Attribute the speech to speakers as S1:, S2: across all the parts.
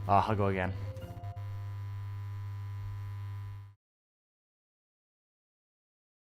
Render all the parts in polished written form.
S1: I'll go again.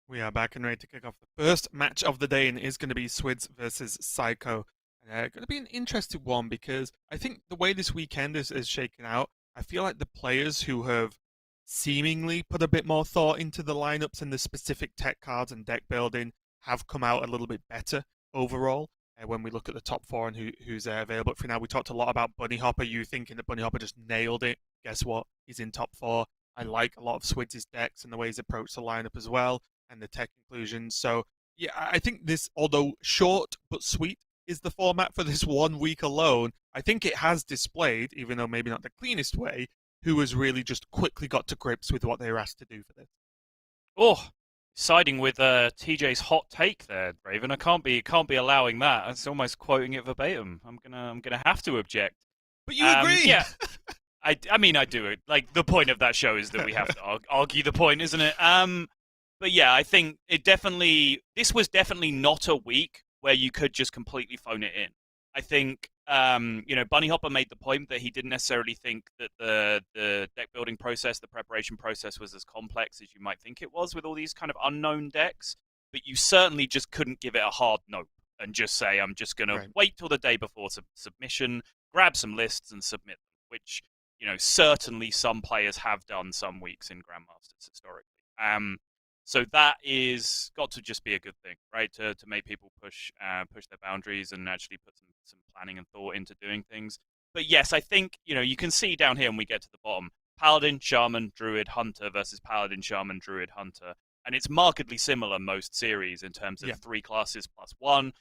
S2: We are back and ready to kick off the first match of the day, and it is going to be Swidz versus Seiko. Going to be an interesting one because I think the way this weekend is shaken out, I feel like the players who have seemingly put a bit more thought into the lineups and the specific tech cards and deck building have come out a little bit better overall. When we look at the top four and who's available for now, we talked a lot about Bunny Hopper. You thinking that Bunny Hopper just nailed it? Guess what? He's in top four. I like a lot of Swidz's decks and the way he's approached the lineup as well, and the tech inclusions. So yeah, I think this, although short but sweet, is the format for this 1 week alone. I think it has displayed, even though maybe not the cleanest way, who has really just quickly got to grips with what they were asked to do for this.
S3: Oh, siding with TJ's hot take there, Raven. I can't be allowing that. It's almost quoting it verbatim. I'm gonna have to object.
S2: But you agree?
S3: Yeah. I mean, I do it. Like, the point of that show is that we have to argue the point, isn't it? But yeah, I think this was definitely not a week where you could just completely phone it in. I think, Bunny Hopper made the point that he didn't necessarily think that the deck building process, the preparation process, was as complex as you might think it was with all these kind of unknown decks. But you certainly just couldn't give it a hard no and just say, I'm just going to wait till the day before submission, grab some lists and submit them, which, certainly some players have done some weeks in Grandmasters historically. So that is got to just be a good thing, right? To make people push their boundaries and actually put some planning and thought into doing things. But yes, I think, you can see down here when we get to the bottom, Paladin, Shaman, Druid, Hunter versus Paladin, Shaman, Druid, Hunter. And it's markedly similar most series in terms of 3 classes plus 1.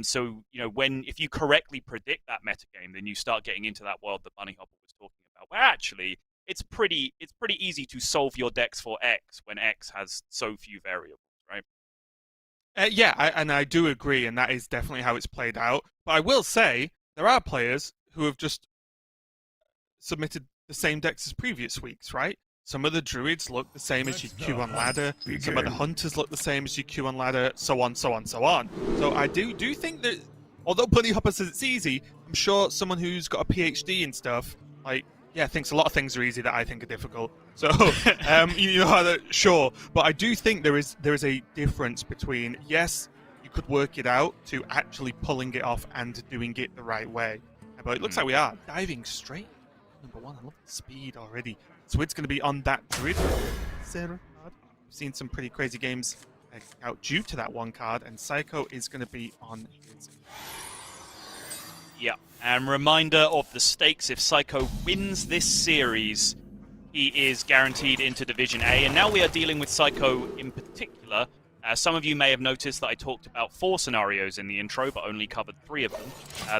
S3: So, if you correctly predict that metagame, then you start getting into that world that Bunny Hopper was talking about, where actually it's pretty easy to solve your decks for X when X has so few variables, right?
S2: I do agree, and that is definitely how it's played out. But I will say, there are players who have just submitted the same decks as previous weeks, right? Some of the Druids look the same as your queue on ladder. Some of the Hunters look the same as your queue on ladder, so on, so on, so on. So I do think that, although Bunny Hopper says it's easy, I'm sure someone who's got a PhD and stuff, thinks a lot of things are easy that I think are difficult. So, sure. But I do think there is a difference between, yes, you could work it out, to actually pulling it off and doing it the right way. But it looks like we are diving straight. Number 1, I love the speed already. Swid's going to be on that Druid Sarah card. We've seen some pretty crazy games out due to that one card, and Seiko is going to be on his.
S3: Yeah, and reminder of the stakes: if Seiko wins this series, he is guaranteed into Division A. And now we are dealing with Seiko in particular. Some of you may have noticed that I talked about 4 scenarios in the intro, but only covered 3 of them.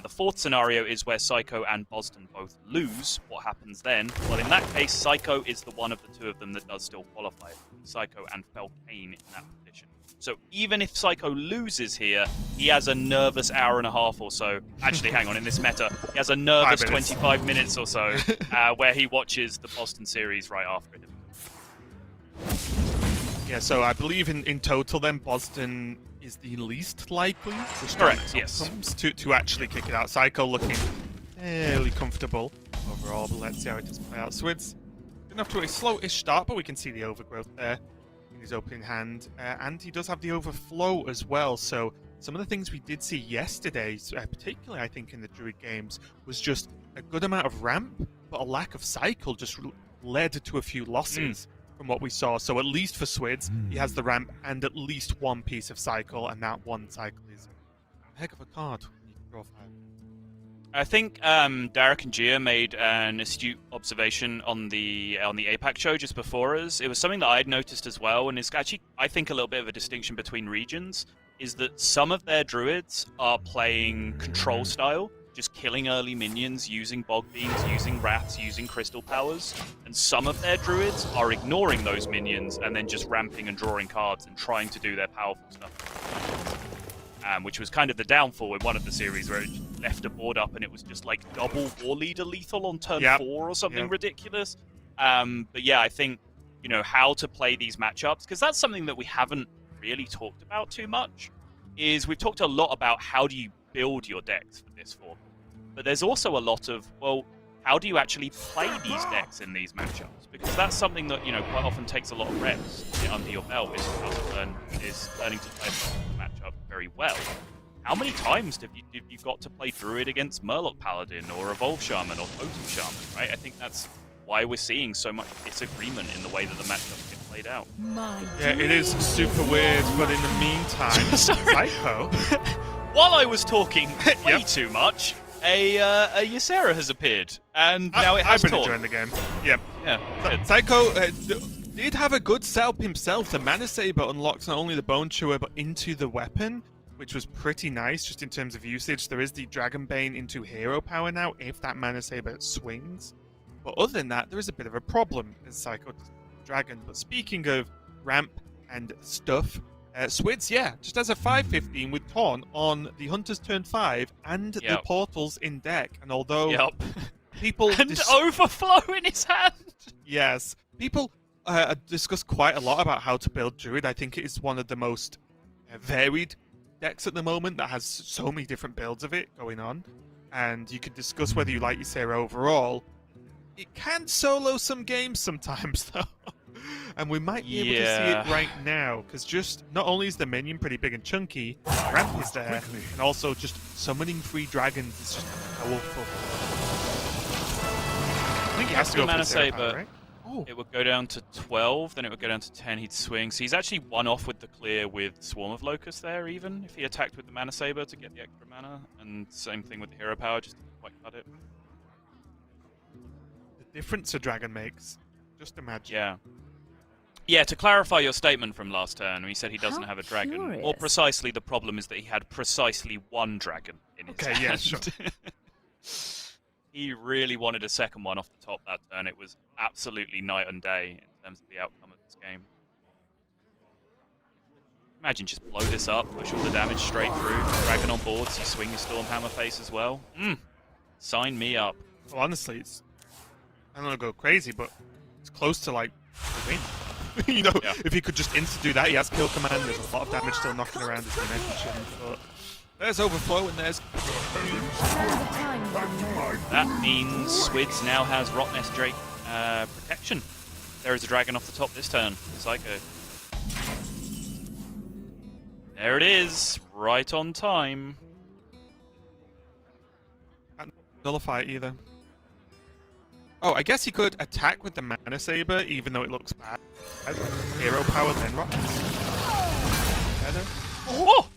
S3: The 4th scenario is where Seiko and Boston both lose. What happens then? Well, in that case, Seiko is the one of the 2 of them that does still qualify. Seiko and Felkane in that position. So even if Seiko loses here, he has a nervous hour and a half or so. Actually, hang on, in this meta, he has a nervous 25 minutes or so where he watches the Boston series right after it.
S2: Yeah, so I believe in total then Boston is the least likely
S3: Correct, yes.
S2: to actually kick it out. Seiko looking fairly comfortable overall, but let's see how it does play out. Swidz didn't have to a slow-ish start, but we can see the overgrowth there in his opening hand. And he does have the overflow as well, so some of the things we did see yesterday, particularly I think in the Druid games, was just a good amount of ramp, but a lack of cycle just led to a few losses. From what we saw. So at least for Swidz, he has the ramp and at least 1 piece of cycle, and that 1 cycle is a heck of a card when you can draw 5.
S3: I think Derek and Gia made an astute observation on the APAC show just before us. It was something that I'd noticed as well, and it's actually, I think, a little bit of a distinction between regions, is that some of their druids are playing control style, just killing early minions, using bog beams, using wraths, using crystal powers, and some of their druids are ignoring those minions and then just ramping and drawing cards and trying to do their powerful stuff. Which was kind of the downfall in one of the series where it left a board up and it was just like double war leader lethal on turn 4 or something ridiculous. But yeah, I think, how to play these matchups, because that's something that we haven't really talked about too much, is we've talked a lot about how do you build your decks for this format. But there's also a lot of, well, how do you actually play these decks in these matchups? Because that's something that, quite often takes a lot of reps to get under your belt, is learning to play the matchup very well. How many times have you got to play Druid against Murloc Paladin or Evolve Shaman or Totem Shaman, right? I think that's why we're seeing so much disagreement in the way that the matchups get played out.
S2: Yeah, it is super weird, but in the meantime, Seiko.
S3: While I was talking way too much, a Ysera has appeared, and now it has
S2: I've been
S3: torn.
S2: enjoying the game. Yep.
S3: Yeah.
S2: Seiko did have a good setup himself. The Mana Saber unlocks not only the Bone Chewer, but into the weapon, which was pretty nice just in terms of usage. There is the Dragon Bane into hero power now, if that Mana Saber swings. But other than that, there is a bit of a problem as Seiko Dragon. But speaking of ramp and stuff, Swidz, just as a 5/15 with Taunt on the Hunter's turn 5 and the portals in deck. And although people...
S3: and Overflow in his hand!
S2: Yes. People discuss quite a lot about how to build Druid. I think it is one of the most varied decks at the moment that has so many different builds of it going on. And you could discuss whether you like Ysera overall. It can solo some games sometimes, though. And we might be able to see it right now, because just not only is the minion pretty big and chunky, ramp is there, and also just summoning 3 dragons is just powerful. I think he has to go for the Saber, right? Oh.
S3: It would go down to 12, then it would go down to 10, he'd swing. So he's actually one off with the clear with Swarm of Locusts there, even, if he attacked with the Mana Saber to get the extra mana. And same thing with the Hero Power, just didn't quite cut it.
S2: The difference a dragon makes, just imagine.
S3: Yeah, to clarify your statement from last turn, he said he doesn't have a dragon. Curious. More precisely, the problem is that he had precisely 1 dragon in his hand.
S2: Yeah, sure.
S3: He really wanted a second one off the top that turn. It was absolutely night and day in terms of the outcome of this game. Imagine just blow this up, push all the damage straight through, dragon on board, so you swing your Stormhammer face as well. Sign me up.
S2: Well, honestly, I don't want to go crazy, but it's close to like the win. If he could just do that, he has kill command. There's a lot of damage still knocking around, as you mentioned. But there's Overflow and there's...
S3: That means Swidz now has Rotnest Drake protection. There is a dragon off the top this turn. Seiko. There it is, right on time.
S2: Can't nullify it either. Oh, I guess he could attack with the Mana Saber, even though it looks bad. Hero power, then Rotnest.
S3: Oh!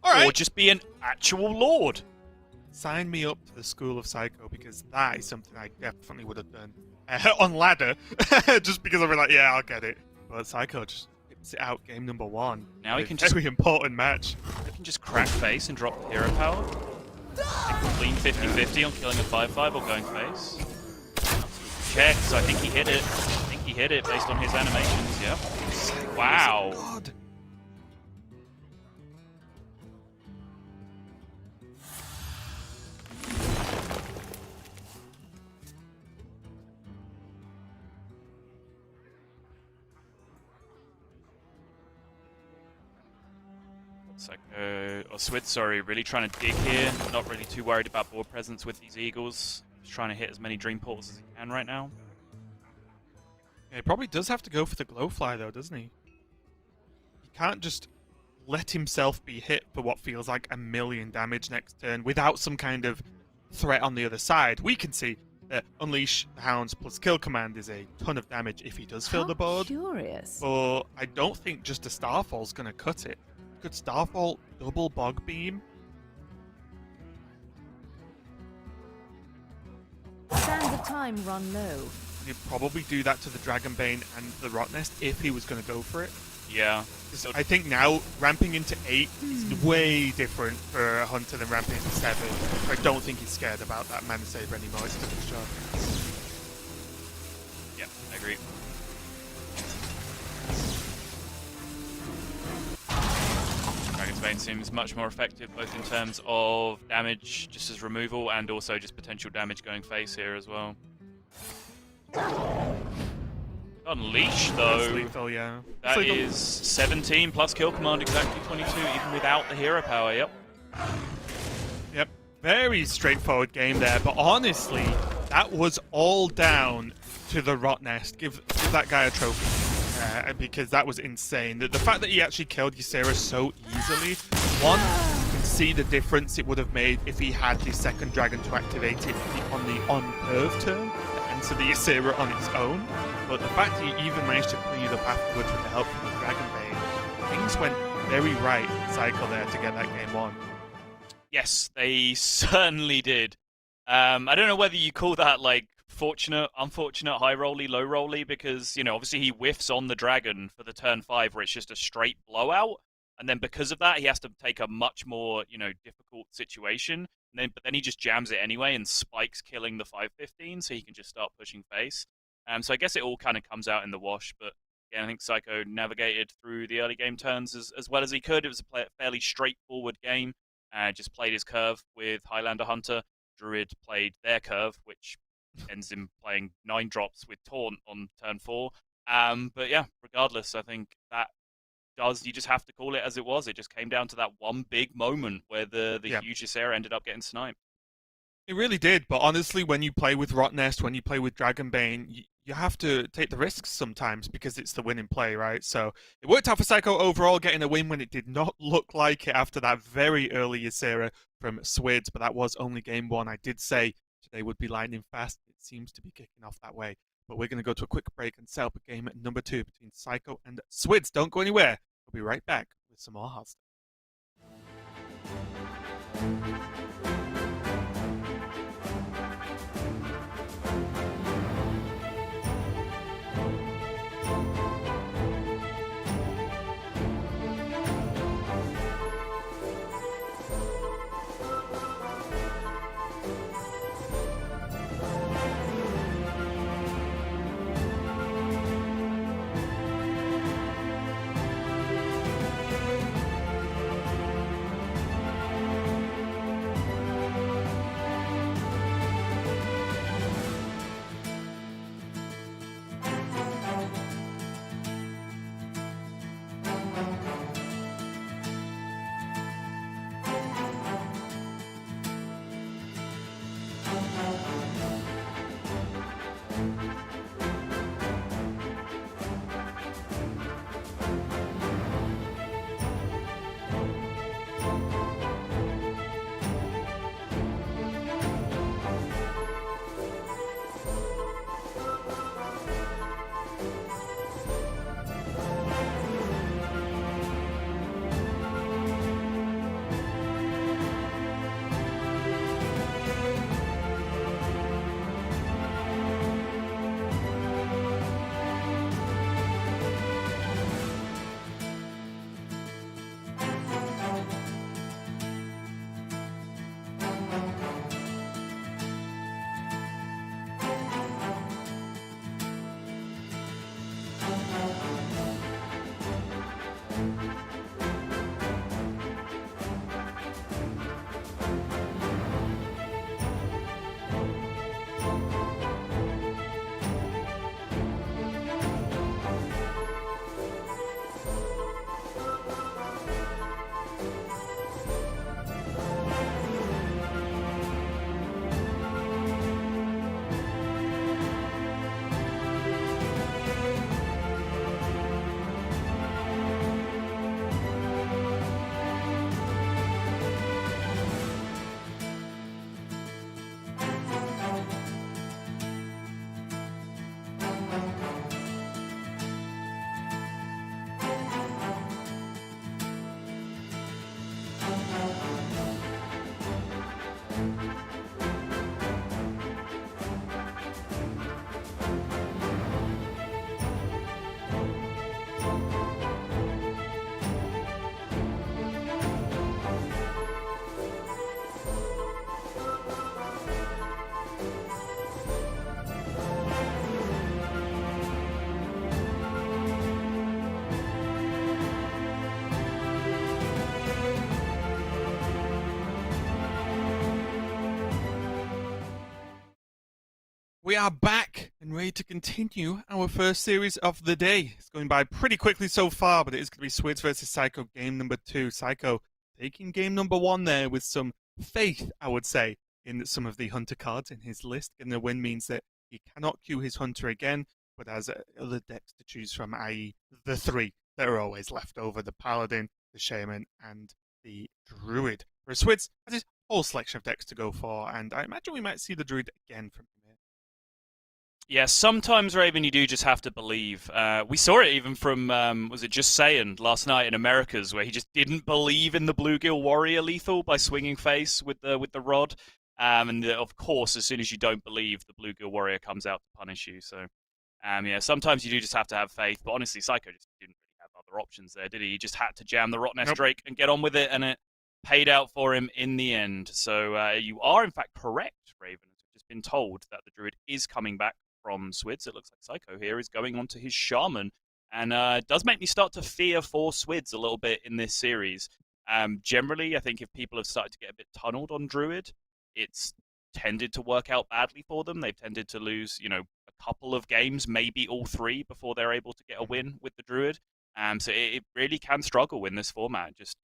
S2: Alright!
S3: Or just be an actual lord.
S2: Sign me up to the School of Seiko, because that is something I definitely would have done. On ladder, just because I'd be like, yeah, I'll get it. But Seiko just whips it out game number 1.
S3: Now he can just...
S2: Very important match.
S3: He can just crack face and drop the hero power. Clean 50-50 on killing a 5/5 or going face. Checks, I think he hit it. Based on his animations, yep. Wow.
S2: God.
S3: Seiko, or Swidz, sorry, really trying to dig here. Not really too worried about board presence with these Eagles. Just trying to hit as many Dream Portals as he can right now.
S2: Yeah, he probably does have to go for the Glowfly though, doesn't he? He can't just let himself be hit for what feels like 1,000,000 damage next turn without some kind of threat on the other side. We can see that Unleash the Hounds plus Kill Command is a ton of damage if he does fill the board.
S1: Curious.
S2: But I don't think just a Starfall's going to cut it. Could Starfall double Bog Beam?
S1: Standard time run low.
S2: He'd probably do that to the Dragonbane and the Rotnest if he was going to go for it.
S3: Yeah.
S2: I think now ramping into 8 is way different for a Hunter than ramping into 7. I don't think he's scared about that Mana Saber anymore. It's still his job.
S3: Yeah, I agree. Dragon's Bane seems much more effective, both in terms of damage, just as removal, and also just potential damage going face here as well. Unleash, though.
S2: That's lethal, yeah.
S3: That is 17 plus kill command, exactly 22, even without the hero power, yep.
S2: Yep. Very straightforward game there, but honestly, that was all down to the Rot Nest. Give that guy a trophy. Because that was insane. The fact that he actually killed Ysera so easily, one, you can see the difference it would have made if he had the second dragon to activate it on the on-curve turn to enter the Ysera on its own. But the fact that he even managed to clear the path forwards with the help from the Dragon Bane, things went very right in Cycle there to get that game won.
S3: Yes, they certainly did. I don't know whether you call that like fortunate, unfortunate, high rolly, low rolly, because, you know, obviously he whiffs on the dragon for the turn 5 where it's just a straight blowout, and then because of that he has to take a much more, you know, difficult situation, but then he just jams it anyway and spikes, killing the 515, so he can just start pushing face. So I guess it all kind of comes out in the wash, but again, I think Seiko navigated through the early game turns as well as he could. It was a fairly straightforward game. Just played his curve with Highlander Hunter. Druid played their curve, which ends in playing 9 drops with Taunt on turn 4. But yeah, regardless, I think that you just have to call it as it was. It just came down to that one big moment where the huge Ysera ended up getting sniped.
S2: It really did, but honestly, when you play with Rot Nest, when you play with Dragon Bane, you have to take the risks sometimes because it's the winning play, right? So it worked out for Seiko overall, getting a win when it did not look like it after that very early Ysera from Swidz, but that was only game 1. I did say today would be lightning fast. It seems to be kicking off that way. But we're going to go to a quick break and set up a game number 2 between Seiko and Swidz. Don't go anywhere. We'll be right back with some more Hearthstone. We are back and ready to continue our first series of the day. It's going by pretty quickly so far, but it is going to be Swidz versus Seiko, game number 2. Seiko taking game number 1 there with some faith, I would say. in some of the Hunter cards in his list. Getting a win means that he cannot queue his Hunter again, but has other decks to choose from, i.e. the 3 that are always left over, the Paladin, the Shaman, and the Druid. For Swidz, has his whole selection of decks to go for, and I imagine we might see the Druid again from him here.
S3: Yeah, sometimes, Raven, you do just have to believe. We saw it even from, was it Just Saying last night in Americas, where he just didn't believe in the Bluegill Warrior lethal by swinging face with the rod. And of course, as soon as you don't believe, the Bluegill Warrior comes out to punish you. So, yeah, sometimes you do just have to have faith. But honestly, Seiko just didn't really have other options there, did he? He just had to jam the Rotnest Drake and get on with it, and it paid out for him in the end. So you are, in fact, correct, Raven. We've just been told that the Druid is coming back from Swidz. It looks like Seiko here is going on to his Shaman. And it does make me start to fear for Swidz a little bit in this series. Generally, I think if people have started to get a bit tunneled on Druid, it's tended to work out badly for them. They've tended to lose, a couple of games, maybe all 3, before they're able to get a win with the Druid. So it really can struggle in this format. Just,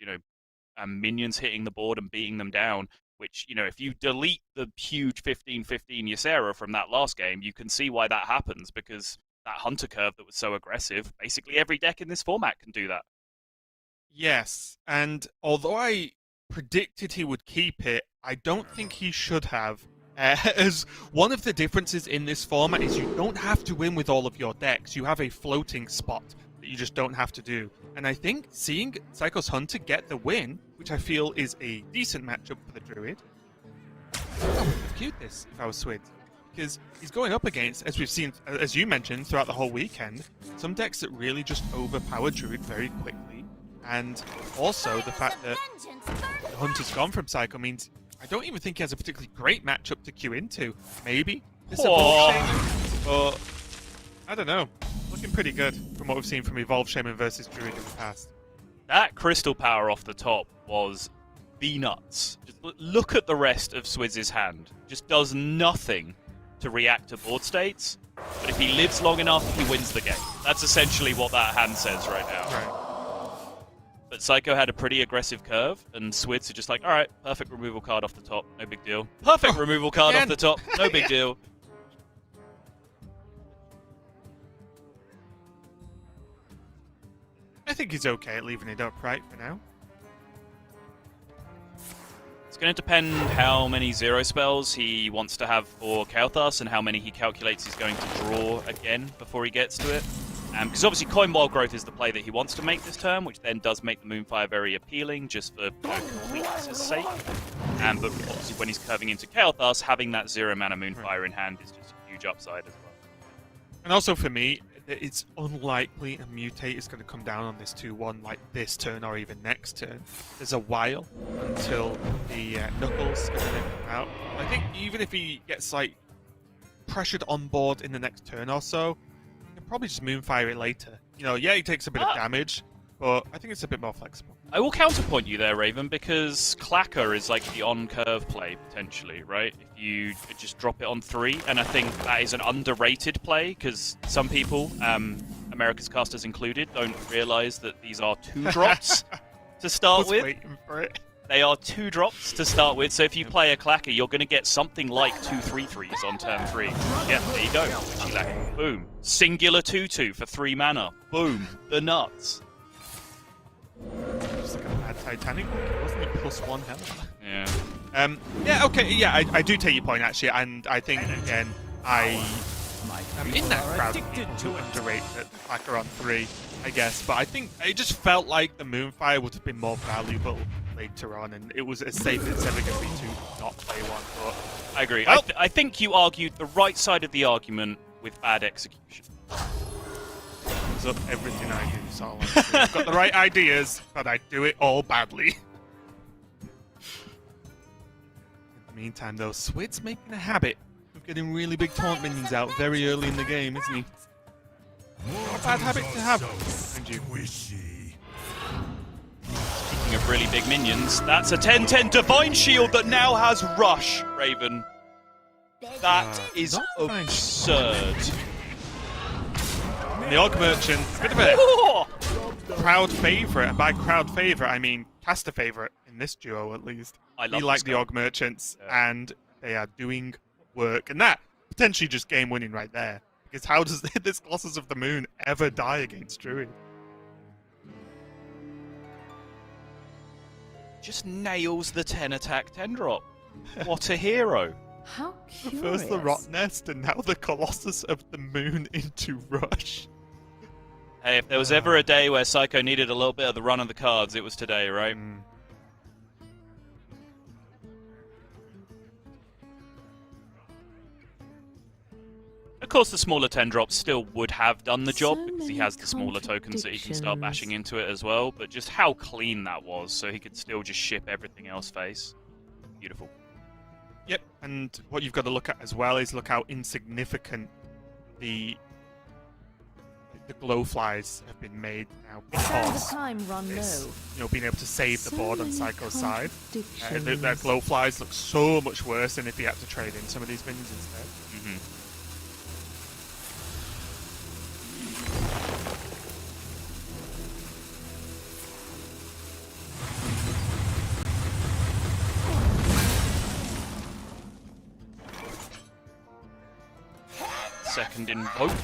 S3: minions hitting the board and beating them down, which, if you delete the huge 15-15 Ysera from that last game, you can see why that happens, because that Hunter curve that was so aggressive, basically every deck in this format can do that.
S2: Yes, and although I predicted he would keep it, I don't think he should have. As one of the differences in this format is you don't have to win with all of your decks. You have a floating spot that you just don't have to do. And I think seeing Seiko's Hunter get the win, which I feel is a decent matchup for the Druid, I would have queued this if I was Swidz. Because he's going up against, as we've seen, as you mentioned, throughout the whole weekend, some decks that really just overpower Druid very quickly. And also the fact that the Hunter's gone from Seiko means I don't even think he has a particularly great matchup to queue into. Maybe this Evolve Shaman, but I don't know. Looking pretty good from what we've seen from Evolve Shaman versus Druid in the past.
S3: That crystal power off the top was the nuts. Just look at the rest of Swidz's hand. Just does nothing to react to board states, but if he lives long enough, he wins the game. That's essentially what that hand says right now.
S2: Right.
S3: But Seiko had a pretty aggressive curve, and Swidz are just like, alright, perfect removal card off the top, no big deal. Perfect removal card off the top, no big deal.
S2: I think he's okay at leaving it upright for now.
S3: It's going to depend how many zero spells he wants to have for Kauthas and how many he calculates he's going to draw again before he gets to it. Because obviously Coin Wild Growth is the play that he wants to make this turn, which then does make the Moonfire very appealing, just for completeness' sake. But obviously when he's curving into Kauthas, having that 0-mana Moonfire in hand is just a huge upside as well.
S2: And also for me, it's unlikely a Mutate is going to come down on this 2-1 like this turn or even next turn. There's a while until the Knuckles are going to come out. I think even if he gets pressured on board in the next turn or so, he can probably just Moonfire it later. Yeah, he takes a bit of damage, but I think it's a bit more flexible.
S3: I will counterpoint you there, Raven, because Clacker is like the on-curve play, potentially, right? If you just drop it on 3, and I think that is an underrated play, because some people, America's casters included, don't realize that these are 2 drops to start with.
S2: Waiting for it.
S3: They are 2 drops to start with, so if you play a Clacker, you're going to get something like 2 3/3s on turn 3. Yeah, there you go. Boom. Singular 2/2 for 3 mana. Boom. The nuts.
S2: Just like a bad Titanic, wasn't it? +1 health.
S3: Yeah.
S2: Yeah, okay, yeah, I do take your point, actually, and I think, again, I'm in that crowd to underrate the Clacker on 3, I guess, but I think it just felt like the Moonfire would have been more valuable later on, and it was as safe as it's ever going to be to not play one, but...
S3: I agree. Well, I think you argued the right side of the argument with bad execution.
S2: Up everything I do, so I've got the right ideas, but I do it all badly. In the meantime, though, Swidz making a habit of getting really big taunt minions out very early in the game, isn't he? Not a bad habit to have, mind you.
S3: Speaking of really big minions, that's a 10/10 Divine Shield that now has Rush, Raven. That is absurd.
S2: The Og Merchant, a bit of a crowd favourite, and by crowd favourite I mean caster favourite in this duo at least.
S3: I love
S2: the Og Merchants, and they are doing work, and that potentially just game winning right there. Because how does this Colossus of the Moon ever die against Druid?
S3: Just nails the 10 attack 10 drop. What a hero.
S1: How curious.
S2: First the Rot Nest, and now the Colossus of the Moon into Rush.
S3: Hey, if there was ever a day where Seiko needed a little bit of the run of the cards, it was today, right? Of course, the smaller 10 drops still would have done the job
S1: So
S3: because he
S1: many
S3: has the smaller tokens that he can start bashing into it as well. But just how clean that was, so he could still just ship everything else face. Beautiful.
S2: Yep, and what you've got to look at as well is look how insignificant the glow flies have been made now
S1: Stand the
S2: because
S1: time run
S2: this,
S1: low.
S2: being able to save the
S1: So
S2: board on
S1: many
S2: Psycho's side.
S1: contradictions.
S2: Their glow flies look so much worse than if he had to trade in some of these minions instead.
S3: Second in both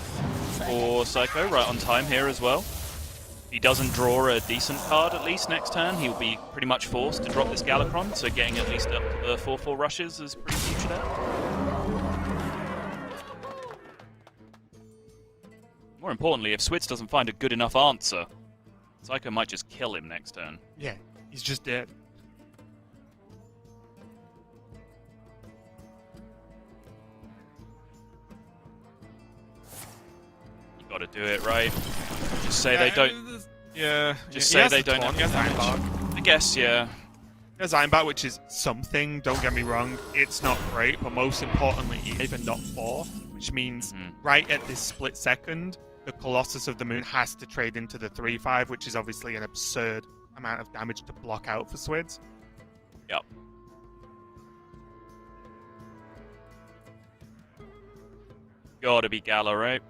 S3: for Seiko, right on time here as well. If he doesn't draw a decent card at least next turn, he'll be pretty much forced to drop this Galakron, so getting at least up to the 4/4 rushes is pretty huge there. More importantly, if Swidz doesn't find a good enough answer, Seiko might just kill him next turn.
S2: Yeah, he's just dead.
S3: You gotta do it, right? Just say they don't.
S2: Yeah.
S3: Just
S2: he
S3: say
S2: has
S3: they
S2: the
S3: don't
S2: taunt,
S3: have
S2: he has
S3: damage.
S2: Ironbark.
S3: I guess, yeah.
S2: He has Ironbark, which is something, don't get me wrong. It's not great, but most importantly, even not 4, which means right at this split second, the Colossus of the Moon has to trade into the 3/5, which is obviously an absurd amount of damage to block out for Swidz.
S3: Yep. Gotta be Gala, right?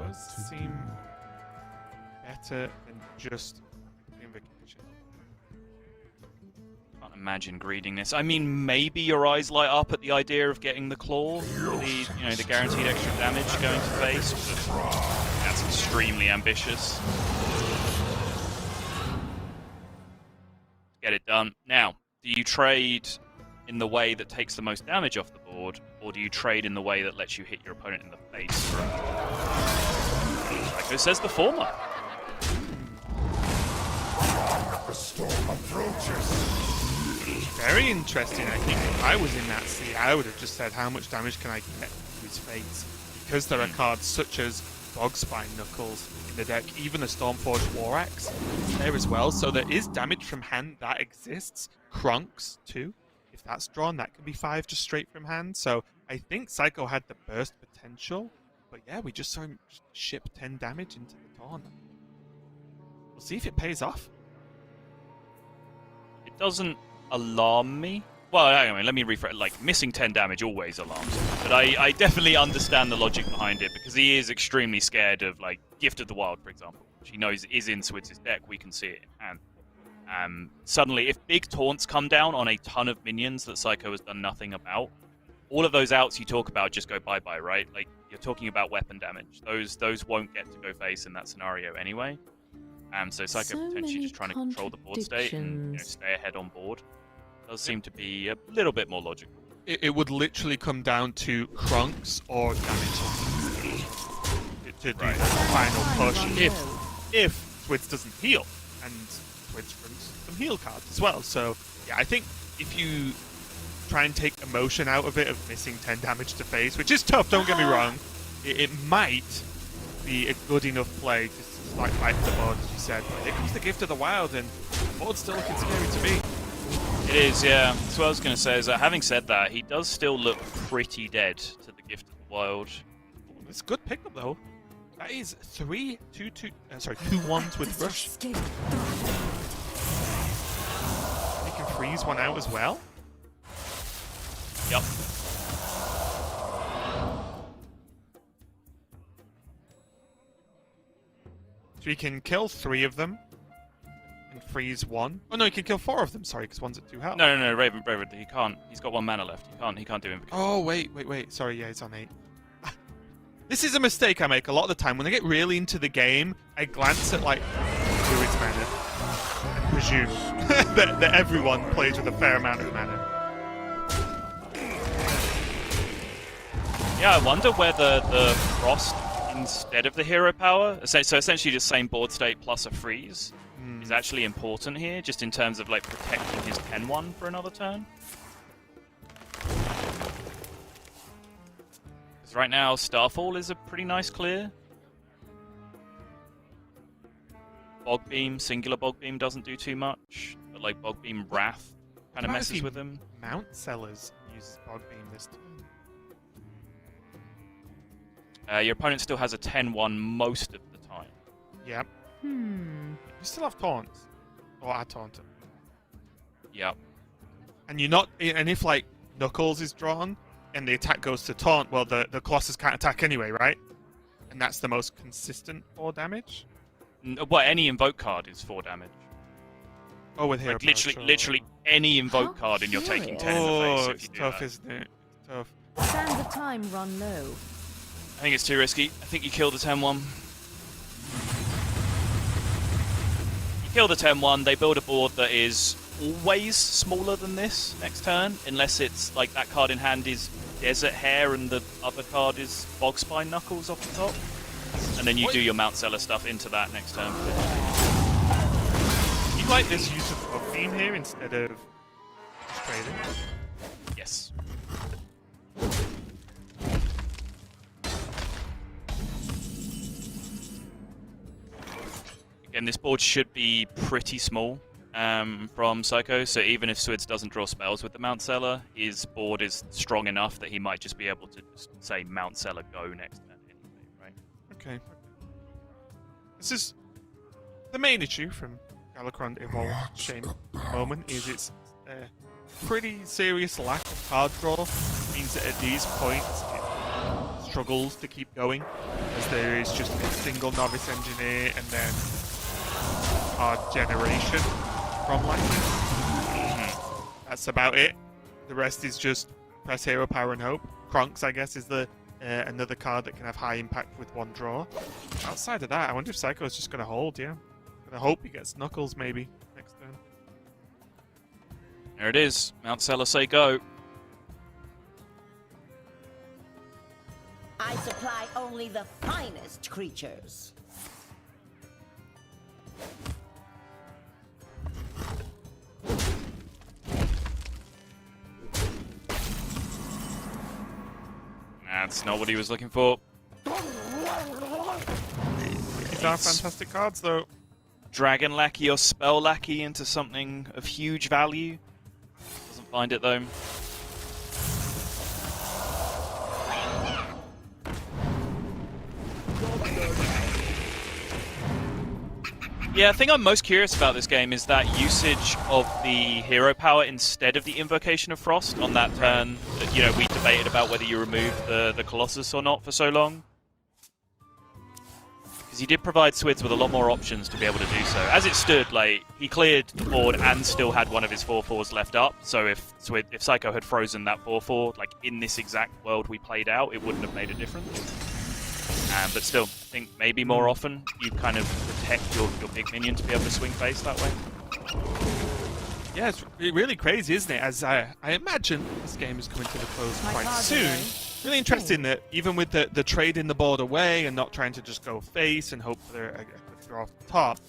S2: Does seem better than just Invocation.
S3: Can't imagine greeting this. I mean, maybe your eyes light up at the idea of getting the claw, the guaranteed extra damage going to face, but that's extremely ambitious. Get it done. Now, do you trade in the way that takes the most damage off the board, or do you trade in the way that lets you hit your opponent in the face? Psycho says the former.
S4: The storm approaches.
S2: Very interesting. I think if I was in that seat, I would have just said, how much damage can I get to his face? Because there are cards such as Bogspine Knuckles in the deck, even a Stormforged War Axe is there as well. So there is damage from hand that exists. Krunks too. If that's drawn, that can be 5 just straight from hand. So I think Seiko had the burst potential. But yeah, we just saw him ship 10 damage into the taunt. We'll see if it pays off.
S3: It doesn't alarm me. Well, anyway, let me rephrase. Like, missing 10 damage always alarms me. But I definitely understand the logic behind it, because he is extremely scared of, like, Gift of the Wild, for example, which he knows is in Swidz's deck. We can see it in hand. Suddenly, if big taunts come down on a ton of minions that Seiko has done nothing about, all of those outs you talk about just go bye-bye, right? Like, you're talking about weapon damage. Those won't get to go face in that scenario anyway. So Seiko potentially just trying to control the board state and stay ahead on board. Does seem to be a little bit more logical.
S2: It would literally come down to Krunks or damage to do the final push if Swidz doesn't heal, and Swidz brings some heal cards as well. So yeah, I think if you try and take emotion out of it of missing 10 damage to face, which is tough, don't get me wrong, it might be a good enough play to start fighting the board, as you said. But here comes the Gift of the Wild, and the board's still looking scary to me.
S3: It is, yeah. That's what I was going to say, is that having said that, he does still look pretty dead to the Gift of the Wild.
S2: It's a good pickup, though. That is 2 1s with Rush. He can freeze one out as well.
S3: Yep.
S2: So he can kill 3 of them and freeze one. Oh no, he can kill 4 of them. Sorry, because one's at 2 health.
S3: No, Raven, he can't. He's got 1 mana left. He can't do invocation.
S2: Oh wait. Sorry, yeah, he's on 8. This is a mistake I make a lot of the time. When I get really into the game, I glance at like Druid's mana and presume that everyone plays with a fair amount of mana.
S3: Yeah, I wonder whether the Frost instead of the hero power, so essentially the same board state plus a freeze, is actually important here, just in terms of like protecting his 10-1 for another turn. Because right now, Starfall is a pretty nice clear. Bog Beam, singular Bog Beam doesn't do too much, but like Bog Beam Wrath kind of messes with him.
S2: Mount Sellers uses Bog Beam this turn.
S3: Your opponent still has a 10-1 most of the time.
S2: Yep.
S1: Hmm.
S2: You still have taunts. Or I taunt him.
S3: Yep.
S2: And you're not. And if like Knuckles is drawn and the attack goes to taunt, well, the Colossus can't attack anyway, right? And that's the most consistent 4 damage.
S3: Well, any invoke card is 4 damage.
S2: Oh, with hero
S3: Like
S2: power, sure.
S3: literally any invoke
S1: How
S3: card, and you're taking 10
S2: Oh,
S3: in the face if
S2: it's
S3: you do
S2: tough,
S3: that.
S2: isn't it? It's tough.
S1: Sands of time run low.
S3: I think it's too risky. I think you kill the 10-1. You kill the 10-1, they build a board that is always smaller than this next turn, unless it's like that card in hand is Desert Hair and the other card is Bogspine Knuckles off the top. And then you do your Mount Seller stuff into that next turn.
S2: You like this use of Bog Beam here instead of just trading?
S3: Yes. Again, this board should be pretty small from Seiko, so even if Swidz doesn't draw spells with the Mount Seller, his board is strong enough that he might just be able to just say Mount Seller go next turn anyway, right?
S2: Okay. This is the main issue from Galakrond Evolved Shame moment is its pretty serious lack of card draw. It means that at these points it struggles to keep going, as there is just a single Novice Engineer and then card generation from Lightning. That's about it. The rest is just press hero power and hope. Kronks, I guess, is the another card that can have high impact with 1 draw. Outside of that, I wonder if Seiko is just going to hold, yeah. I hope he gets Knuckles, maybe, next turn.
S3: There it is. Mount Seller say go.
S5: I supply only the finest creatures.
S3: That's not what he was looking for.
S2: These are fantastic cards, though.
S3: Dragon Lackey or Spell Lackey into something of huge value. Doesn't find it, though. Yeah, the thing I'm most curious about this game is that usage of the hero power instead of the Invocation of Frost on that turn. You know, we debated about whether you remove the Colossus or not for so long. Because he did provide Swidz with a lot more options to be able to do so. As it stood, like, he cleared the board and still had one of his 4/4s left up. So if Seiko had frozen that 4/4, like, in this exact world we played out, it wouldn't have made a difference. But still, I think maybe more often you kind of protect your big minion to be able to swing face that way.
S2: Yeah, it's really crazy, isn't it? As I imagine this game is coming to the close quite soon. Really interesting that even with the trading the board away and not trying to just go face and hope for a draw off the top,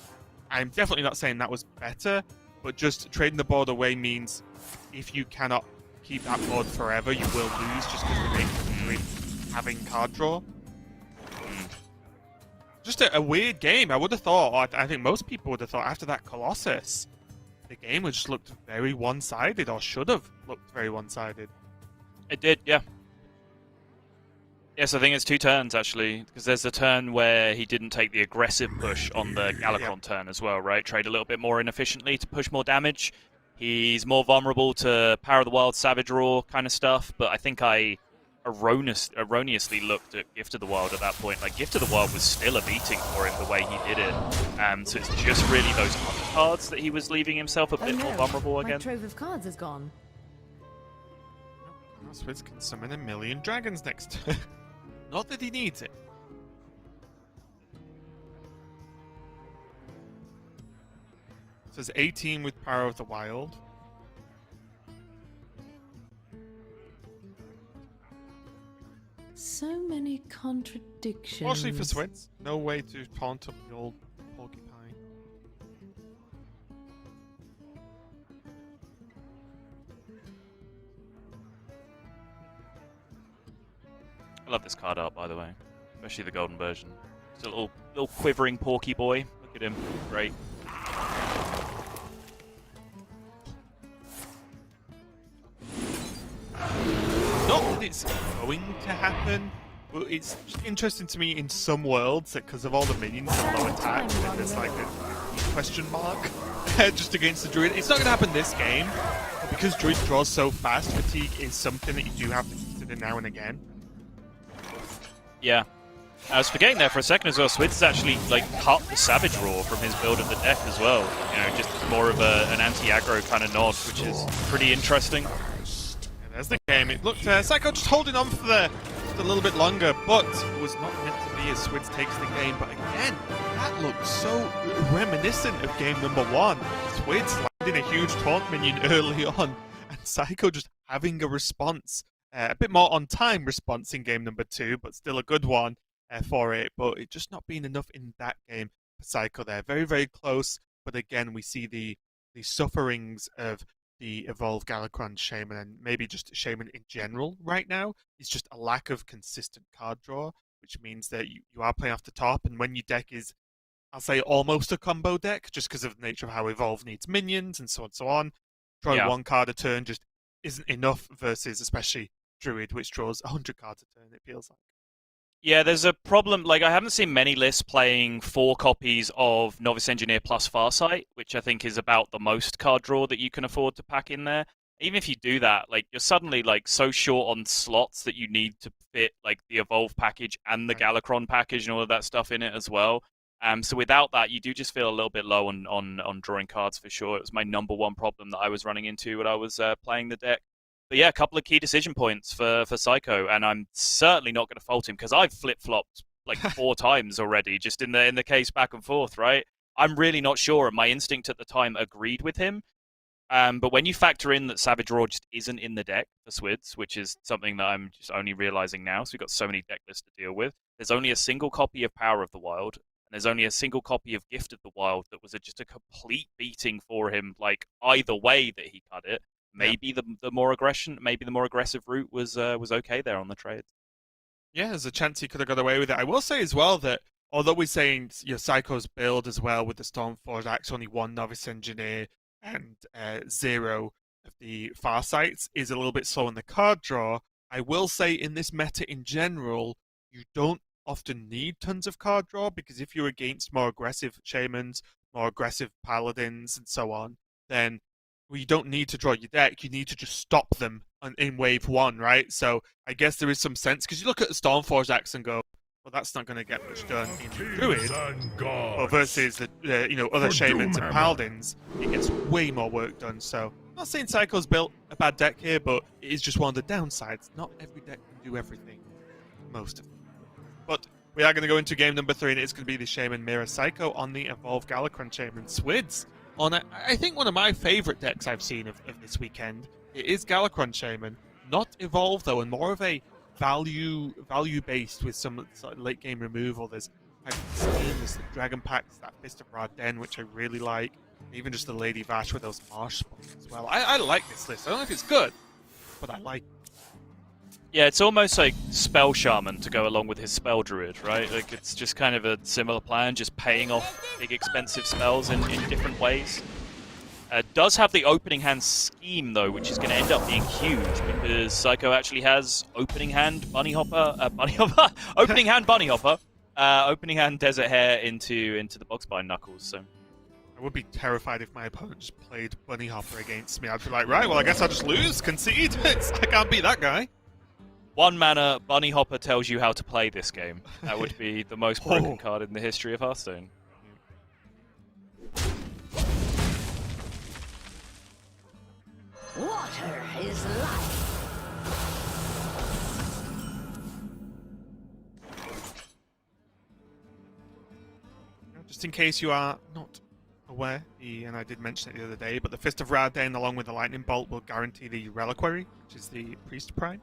S2: I'm definitely not saying that was better, but just trading the board away means if you cannot keep that board forever, you will lose just because the nature of having card draw. Just a weird game. I would have thought, I think most people would have thought after that Colossus, the game would just looked very one-sided, or should have looked very one-sided.
S3: It did, yeah. Yes, I think it's 2 turns, actually, because there's the turn where he didn't take the aggressive push on the Galakrond turn as well, right? Trade a little bit more inefficiently to push more damage. He's more vulnerable to Power of the Wild, Savage Roar kind of stuff, but I think I erroneously looked at Gift of the Wild at that point. Like, Gift of the Wild was still a beating for him the way he did it. So it's just really those other cards that he was leaving himself a bit more vulnerable
S1: My
S3: against.
S1: trove of cards is gone.
S2: Swidz can summon 1,000,000 dragons next. Not that he needs it. So it's 18 with Power of the Wild.
S1: So many contradictions.
S2: Fortunately for Swidz, no way to taunt up the old porcupine.
S3: I love this card art, by the way, especially the golden version. Just a little quivering porky boy. Look at him, great.
S2: Not that it's going to happen, but it's just interesting to me in some worlds that because of all the minions and low attack, that there's like a question mark just against the druid. It's not going to happen this game, but because druid draws so fast, fatigue is something that you do have to consider now and again.
S3: Yeah. I was forgetting there for a second as well. Swidz has actually like cut the Savage Roar from his build of the deck as well. You know, just more of an anti-aggro kind of nod, which is pretty interesting.
S2: There's the game. It looked Seiko just holding on for just a little bit longer, but it was not meant to be as Swidz takes the game. But again, that looked so reminiscent of game number 1. Swidz landing a huge taunt minion early on, and Seiko just having a response. A bit more on time response in game number 2, but still a good one for it. But it just not being enough in that game for Seiko there. Very, very close. But again, we see the sufferings of the evolved Galakrond Shaman, and maybe just Shaman in general right now. It's just a lack of consistent card draw, which means that you are playing off the top, and when your deck is, I'll say, almost a combo deck, just because of the nature of how Evolve needs minions and so on and so on, drawing one card a turn just isn't enough versus especially Druid, which draws 100 cards a turn, it feels like.
S3: Yeah, there's a problem. Like, I haven't seen many lists playing 4 copies of Novice Engineer plus Farsight, which I think is about the most card draw that you can afford to pack in there. Even if you do that, like, you're suddenly like so short on slots that you need to fit like the Evolve package and the Galakrond package and all of that stuff in it as well. So without that, you do just feel a little bit low on drawing cards for sure. It was my number 1 problem that I was running into when I was playing the deck. But yeah, a couple of key decision points for Seiko, and I'm certainly not going to fault him because I've flip-flopped like 4 times already, just in the case back and forth, right? I'm really not sure, and my instinct at the time agreed with him. But when you factor in that Savage Roar just isn't in the deck for Swidz, which is something that I'm just only realizing now, so we've got so many deck lists to deal with. There's only a single copy of Power of the Wild, and there's only a single copy of Gift of the Wild that was just a complete beating for him, like either way that he cut it. Maybe the more aggressive route was okay there on the trade.
S2: Yeah, there's a chance he could have got away with it. I will say as well that although we're saying Psycho's build as well with the Stormforged Axe, only 1 Novice Engineer and 0 of the Farsights is a little bit slow in the card draw. I will say in this meta in general, you don't often need tons of card draw because if you're against more aggressive Shamans, more aggressive Paladins, and so on, then you don't need to draw your deck, you need to just stop them in wave 1, right? So I guess there is some sense, because you look at the Stormforged Axe and go, well, that's not going to get much done in Druid. Or versus the other Shamans and Paladins, it gets way more work done. So I'm not saying Psycho's built a bad deck here, but it is just one of the downsides. Not every deck can do everything. Most of them. But we are going to go into game number 3, and it's going to be the Shaman Mirror Psycho on the Evolved Galakrond Shaman Swidz. On I think one of my favourite decks I've seen of this weekend. It is Galakrond Shaman, not Evolved though, and more of a value based with some sort of late game removal. There's the Dragon Packs, that Fist of Ra-Den, which I really like. Even just the Lady Vash with those Marsh spawns as well. I like this list. I don't know if it's good, but I like it.
S3: Yeah, it's almost like Spell Shaman to go along with his Spell Druid, right? Like, it's just kind of a similar plan, just paying off big expensive spells in different ways. Does have the opening hand scheme, though, which is going to end up being huge, because Seiko actually has opening hand Bunny Hopper, opening hand Bunny Hopper, opening hand Desert Hare into the Boxbind Knuckles, so...
S2: I would be terrified if my opponent just played Bunny Hopper against me. I'd be like, right, well, I guess I'll just lose, concede. I can't beat that guy.
S3: 1 mana, Bunny Hopper tells you how to play this game. That would be the most broken card in the history of Hearthstone.
S5: Water is life.
S2: Just in case you are not aware, and I did mention it the other day, but the Fist of Raden along with the Lightning Bolt will guarantee the Reliquary, which is the Priest Prime.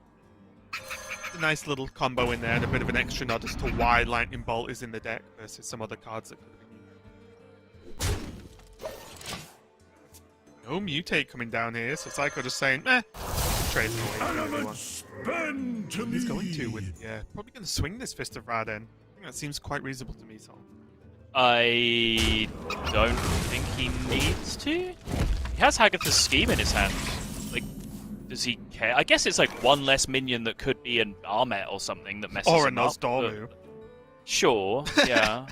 S2: A nice little combo in there, and a bit of an extra nod as to why Lightning Bolt is in the deck versus some other cards that could have been used. No Mutate coming down here, so Seiko just saying, trade away. He's going to with, probably going to swing this Fist of Raden. I think that seems quite reasonable to me, Sol.
S3: I don't think he needs to. He has Hagatha's Scheme in his hand. Like, does he care? I guess it's like 1 less minion that could be an Armet or something that messes
S2: or a
S3: him up.
S2: Nozdormu.
S3: Sure, yeah.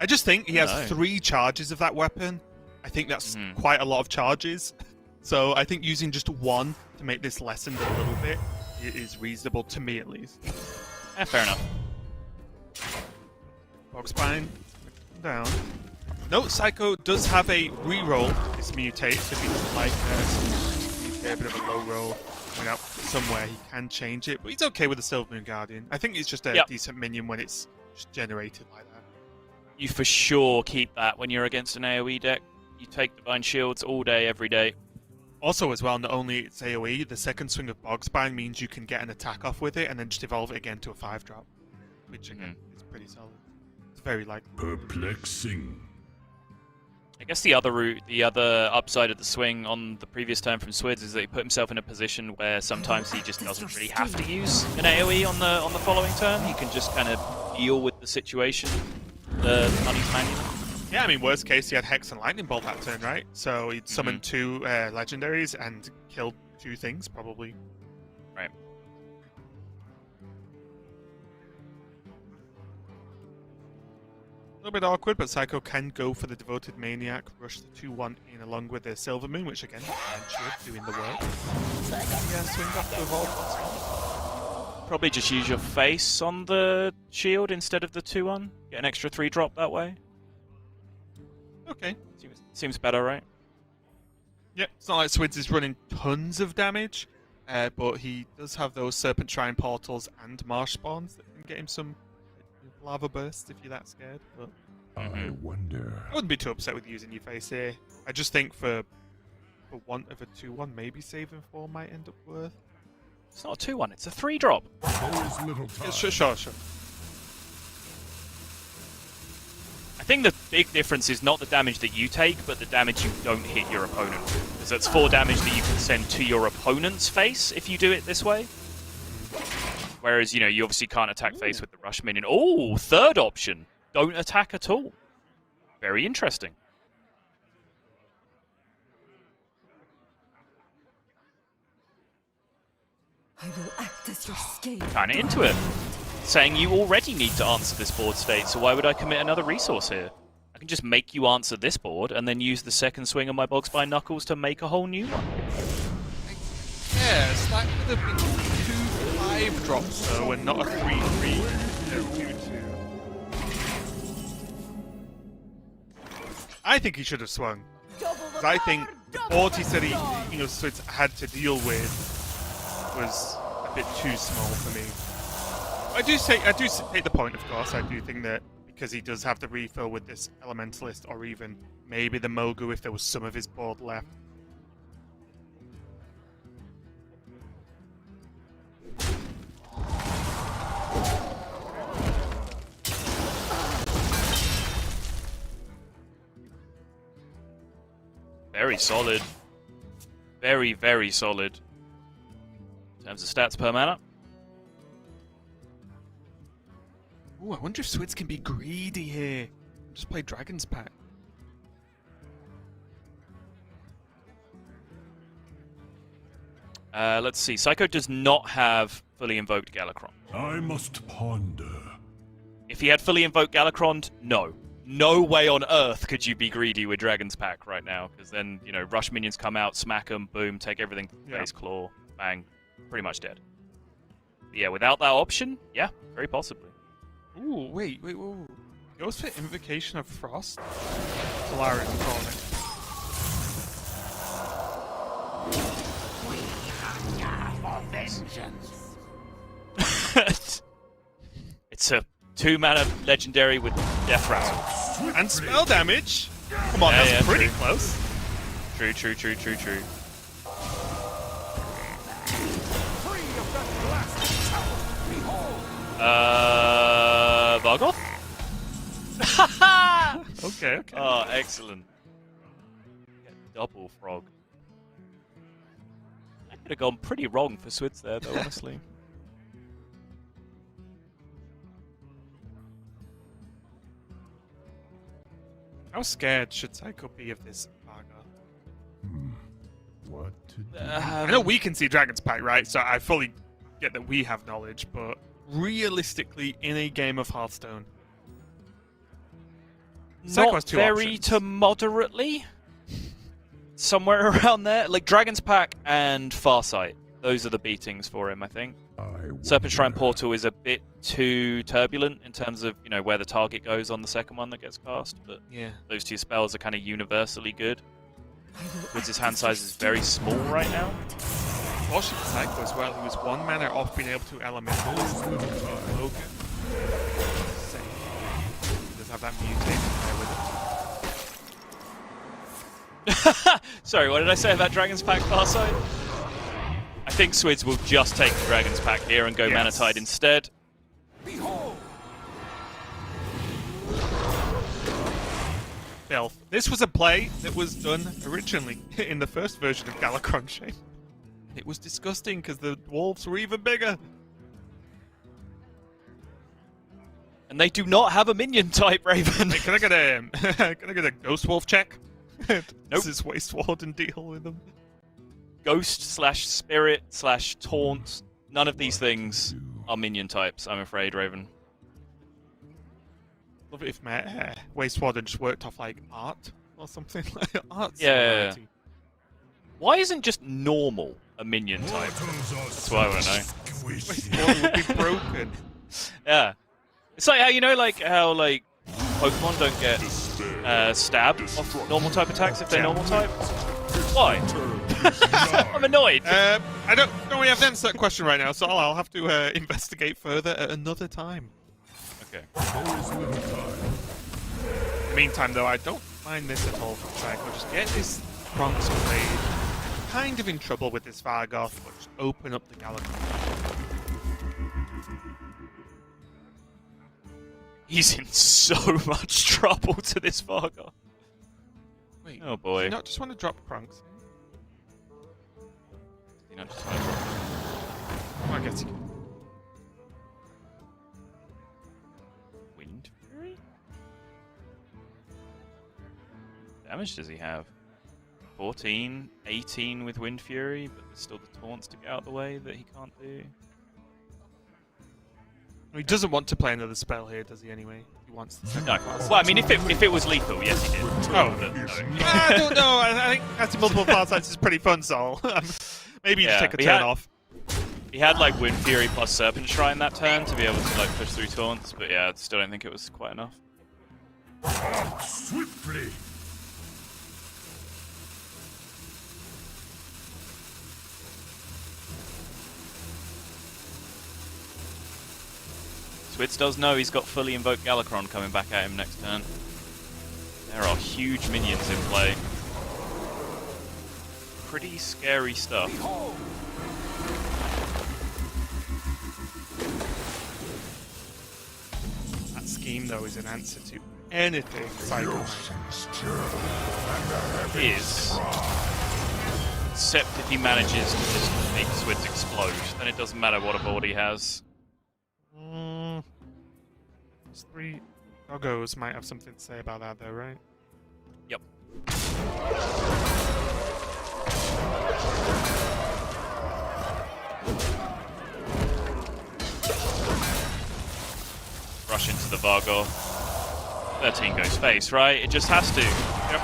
S2: I just think he has 3 charges of that weapon. I think that's quite a lot of charges. So I think using just 1 to make this lessened a little bit is reasonable to me, at least.
S3: Yeah, fair enough.
S2: Bogspine down. No, Seiko does have a reroll this mutate, so if he doesn't like a bit of a low roll coming out somewhere, he can change it. But he's okay with the Silver Moon Guardian. I think it's just a decent minion when it's just generated like that.
S3: You for sure keep that when you're against an AoE deck. You take Divine Shields all day, every day.
S2: Also, as well, not only it's AoE, the second swing of Bogspine means you can get an attack off with it and then just evolve it again to a 5-drop, which again is pretty solid. It's very likely.
S4: Perplexing.
S3: I guess the other route, the other upside of the swing on the previous turn from Swidz is that he put himself in a position where sometimes he just doesn't really have to use an AoE on the following turn. He can just kind of deal with the situation. The money's manual.
S2: Yeah, I mean, worst case, he had Hex and Lightning Bolt that turn, right? So he'd summoned 2 legendaries and killed 2 things, probably.
S3: Right.
S2: A little bit awkward, but Seiko can go for the Devoted Maniac, rush the 2-1 in along with the Silver Moon, which again, should doing the work. Yeah, swing back to Evolve.
S3: Probably just use your face on the shield instead of the 2-1. Get an extra 3-drop that way.
S2: Okay.
S3: Seems better, right?
S2: Yep, it's not like Swidz is running tons of damage, but he does have those Serpent Shrine portals and Marsh Spawns that can get him some lava bursts if you're that scared. But
S4: I wonder.
S2: I wouldn't be too upset with using your face here. I just think for want of a 2-1, maybe saving 4 might end up worth.
S3: It's not a 2-1, it's a 3-drop.
S4: There is little time.
S2: Yeah, sure.
S3: I think the big difference is not the damage that you take, but the damage you don't hit your opponent with. Because that's 4 damage that you can send to your opponent's face if you do it this way. Whereas, you obviously can't attack face with the rush minion. Oh, third option. Don't attack at all. Very interesting.
S1: I will act as your scape.
S3: Kind of into it. Saying you already need to answer this board state, so why would I commit another resource here? I can just make you answer this board, and then use the second swing of my Bogspine Knuckles to make a whole new one.
S2: Yes, that could have been 2 5-drops though, and not a 3-3. 2-2. I think he should have swung. Because I think the board he said Swidz had to deal with was a bit too small for me. I do take the point, of course. I do think that because he does have the refill with this Elementalist, or even maybe the Mogu if there was some of his board left.
S3: Very solid. Very, very solid. In terms of stats per mana.
S2: Ooh, I wonder if Swidz can be greedy here. Just play Dragon's Pact.
S3: Let's see. Seiko does not have fully invoked Galakron.
S4: I must ponder.
S3: If he had fully invoked Galakron, no. No way on earth could you be greedy with Dragon's Pack right now, because then, rush minions come out, smack them, boom, take everything to the face, claw, bang, pretty much dead. Yeah, without that option, yeah, very possibly.
S2: Ooh, wait. Goes for Invocation of Frost. Solarian calling it.
S3: It's a 2-mana legendary with Death Rattle.
S2: And spell damage. Come on,
S3: Yeah,
S2: that's pretty
S3: true.
S2: close.
S3: True. Vargoth?
S2: Okay.
S3: Oh, excellent. Double frog. I could have gone pretty wrong for Swidz there, though, honestly.
S2: How scared should Seiko be of this Vargoth?
S4: What to do?
S2: I know we can see Dragon's Pact, right? So I fully get that we have knowledge, but realistically, in a game of Hearthstone, Seiko has
S3: Not
S2: two
S3: very
S2: options.
S3: to moderately. Somewhere around there. Like Dragon's Pact and Farsight. Those are the beatings for him, I think. Serpent Shrine Portal is a bit too turbulent in terms of, you know, where the target goes on the second one that gets cast, but
S2: Yeah.
S3: those two spells are kind of universally good.
S1: I will
S3: With his
S1: act
S3: hand
S1: as your
S3: size is very small right now.
S2: Fortunately for Seiko as well, he was 1 mana off being able to elemental. Logan. Same. He does have that mutation there with it.
S3: Sorry, what did I say about Dragon's Pact Farsight? I think Swidz will just take the Dragon's Pact here and go Mana
S2: Yes.
S3: Tide instead.
S2: Filth. This was a play that was done originally in the first version of Galakron Shape. It was disgusting because the wolves were even bigger.
S3: And they do not have a minion type, Raven.
S2: Wait, can I get a Ghost Wolf check?
S3: Nope.
S2: This is Waste Ward and deal with them.
S3: Ghost/Spirit/Taunt. None of these things are minion types, I'm afraid, Raven.
S2: Love it if my Waste Ward had just worked off like art or something like art.
S3: Yeah.
S2: similarity.
S3: Why isn't just normal a minion type?
S4: That's
S3: what I wanna know.
S2: Waste Ward would be broken.
S3: Yeah. It's like how, you know, like how like Pokemon don't get stabbed off normal type attacks if they're
S2: Yeah.
S3: normal type? Why? I'm annoyed.
S2: I don't really have to answer that question right now, so I'll have to investigate further at another time.
S3: Okay.
S2: In the meantime, though, I don't mind this at all from Seiko. Just get this Bronx played. Kind of in trouble with this Vargoth, but just open up the Galaxy.
S3: He's in so much trouble to this Vargoth.
S2: Wait,
S3: Oh boy.
S2: do you not just want to drop Krunks?
S3: You know, just
S2: Oh, I guess you can.
S3: Wind Fury? Damage does he have? 14, 18 with Wind Fury, but there's still the taunts to get out of the way that he can't do.
S2: He doesn't want to play another spell here, does he, anyway? He wants the second
S3: No.
S2: class.
S3: Well, I mean, if it was lethal, yes, he did.
S2: Oh,
S3: But no.
S2: I don't know. I think casting multiple far sites is pretty fun, so maybe you just
S3: Yeah,
S2: take a
S3: he
S2: turn
S3: had-
S2: off.
S3: He had like Wind Fury plus Serpent Shrine that turn to be able to like push through taunts, but yeah, I still don't think it was quite enough.
S4: Swiftly.
S3: Swidz does know he's got fully invoked Galakron coming back at him next turn. There are huge minions in play. Pretty scary stuff.
S2: That scheme, though, is an answer to anything Psycho might.
S3: Is. Except if he manages to just make Swidz explode, then it doesn't matter what a board he has.
S2: Those 3 doggos might have something to say about that, though, right?
S3: Yep. Rush into the Vargoth. 13 goes face, right? It just has to.
S2: Yep.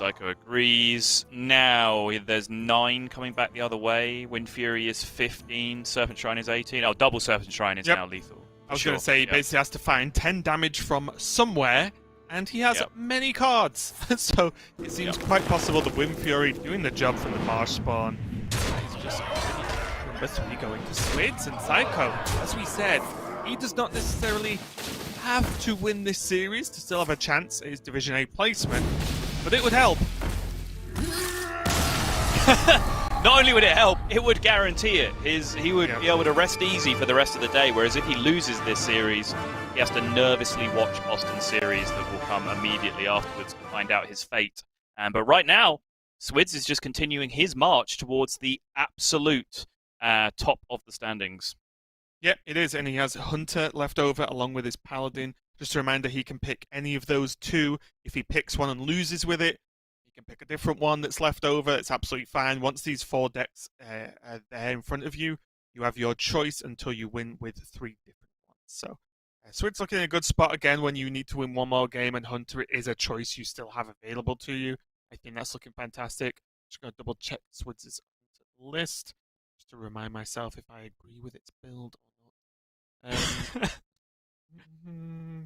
S3: Seiko agrees. Now there's 9 coming back the other way. Wind Fury is 15. Serpent Shrine is 18. Oh, double Serpent Shrine is now lethal.
S2: I was going to say, he basically has to find 10 damage from somewhere, and he has many cards. So it seems quite possible that Wind Fury doing the job from the Marsh spawn is just number 3 going to Swidz and Seiko. As we said, he does not necessarily have to win this series to still have a chance at his Division 8 placement, but it would help.
S3: Not only would it help, it would guarantee it. He would be able to rest easy for the rest of the day, whereas if he loses this series, he has to nervously watch Austin's series that will come immediately afterwards to find out his fate. But right now, Swidz is just continuing his march towards the absolute top of the standings.
S2: Yeah, it is, and he has Hunter left over along with his Paladin. Just a reminder, he can pick any of those 2. If he picks one and loses with it, he can pick a different one that's left over. It's absolutely fine. Once these 4 decks are there in front of you, you have your choice until you win with 3 different ones. So, Swidz looking in a good spot again when you need to win one more game, and Hunter is a choice you still have available to you. I think that's looking fantastic. Just going to double check Swidz's list just to remind myself if I agree with its build or not.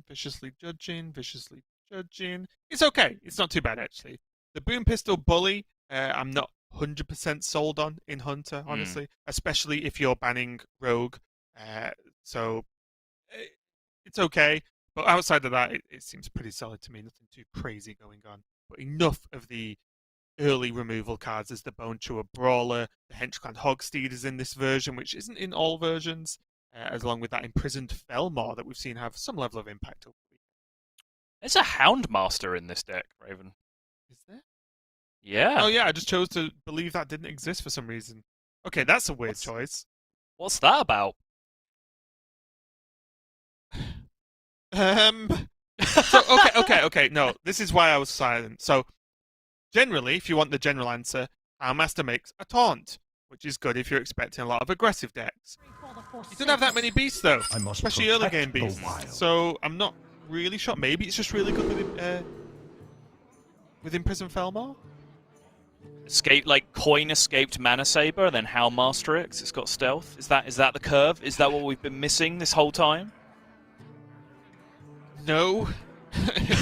S2: Viciously judging. It's okay. It's not too bad, actually. The Boom Pistol Bully, I'm not 100% sold on in Hunter, honestly. Especially if you're banning Rogue. So, it's okay. But outside of that, it seems pretty solid to me. Nothing too crazy going on. But enough of the early removal cards. There's the Bone Chewer Brawler. The Henchclan Hogsteed is in this version, which isn't in all versions. As along with that Imprisoned Felmar that we've seen have some level of impact over the weekend.
S3: There's a Houndmaster in this deck, Raven.
S2: Is there?
S3: Yeah.
S2: Oh yeah, I just chose to believe that didn't exist for some reason. Okay, that's a weird choice.
S3: What's that about?
S2: Okay. No, this is why I was silent. So, generally, if you want the general answer, our master makes a taunt, which is good if you're expecting a lot of aggressive decks. You don't have that many beasts, though, especially early game beasts. So I'm not really sure. Maybe it's just really good with Imprisoned Felmar.
S3: Coin escaped Mana Saber, then Houndmaster X. It's got stealth. Is that the curve? Is that what we've been missing this whole time?
S2: No.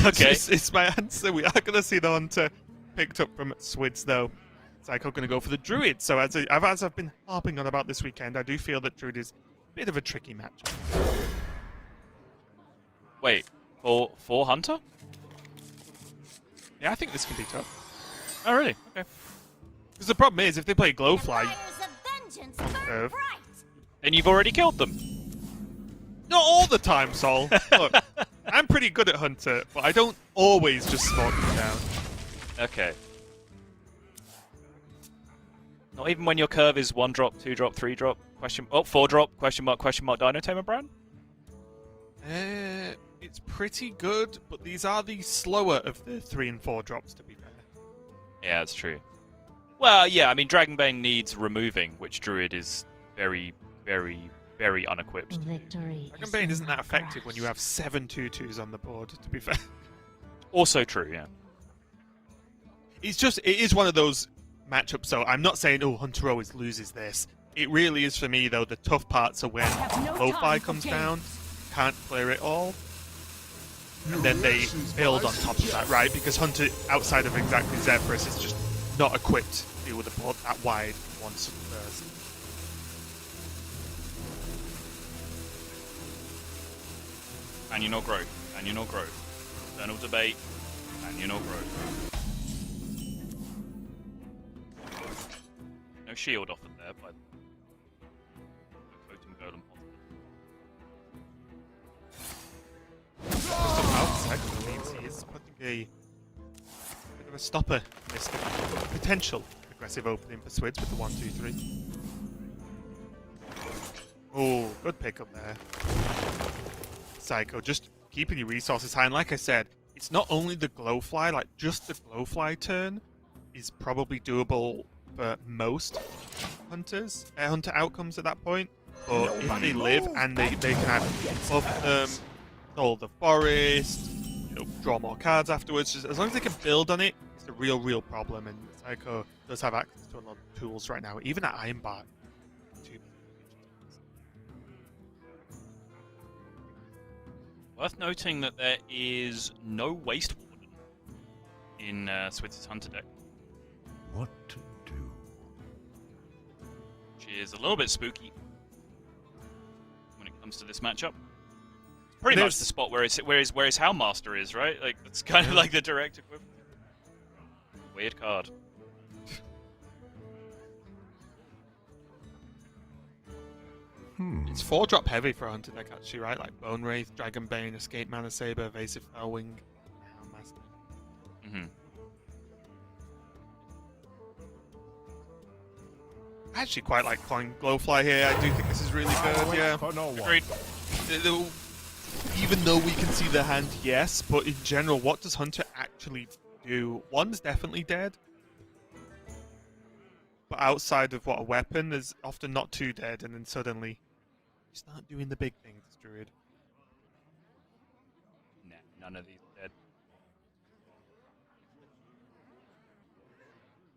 S3: Okay,
S2: it's my answer. We are going to see the Hunter picked up from Swidz, though. Seiko going to go for the Druid. So as I've been harping on about this weekend, I do feel that Druid is a bit of a tricky match.
S3: Wait, for Hunter?
S2: Yeah, I think this can be tough.
S3: Oh, really? Okay.
S2: Because the problem is, if they play Glowfly,
S3: then you've already killed them.
S2: not all the time, Sol. Look, I'm pretty good at Hunter, but I don't always just smoke them down.
S3: Okay. Not even when your curve is 1 drop, 2 drop, 3 drop, 4 drop, question mark, Dino Tamer Brand?
S2: It's pretty good, but these are the slower of the 3 and 4 drops, to be fair.
S3: Yeah, that's true. Well, yeah, I mean, Dragonbane needs removing, which Druid is very, very, very unequipped.
S2: Dragonbane isn't that effective when you have 7 2/2s on the board, to be fair.
S3: Also true, yeah.
S2: It is one of those matchup, so I'm not saying, Hunter always loses this. It really is for me, though, the tough parts are when Lo-Fi comes down, can't clear it all, and then they build on top of that, right? Because Hunter, outside of exactly Zephyrus, is just not equipped to deal with a board that wide once first.
S3: And you know growth, and you know growth. Eternal debate, and you know growth. No shield offered there, by the Totem Golem
S2: Somehow, Seiko means he is putting a bit of a stopper in this potential aggressive opening for Swidz with the 1-2-3. Oh, good pickup there. Seiko, just keeping your resources high, and like I said, it's not only the Glowfly, like just the Glowfly turn is probably doable for most Hunters, Hunter outcomes at that point, but if they live and they can have buff them, Soul the Forest, draw more cards afterwards, just as long as they can build on it, it's It's a real problem, and Seiko does have access to a lot of tools right now, even at Ironbark.
S3: Worth noting that there is no Waste Warden in Switz's Hunter deck,
S4: What to do?
S3: which is a little bit spooky when it comes to this matchup. It's pretty much the spot where his Houndmaster is, right? Like it's kind of like the direct equivalent. Weird card.
S2: It's 4-drop heavy for a Hunter deck, actually, right? Like Bone Wraith, Dragon Bane, Escape Mana Saber, Evasive Fellwing, Houndmaster.
S3: Mm-hmm.
S2: I actually quite like playing Glowfly here. I do think this is really good, yeah.
S4: For no one.
S3: Agreed.
S2: Even though we can see the hand, yes, but in general, what does Hunter actually do? One's definitely dead. But outside of what a weapon, there's often not two dead, and then suddenly you start doing the big things, Druid.
S3: Nah, none of these are dead.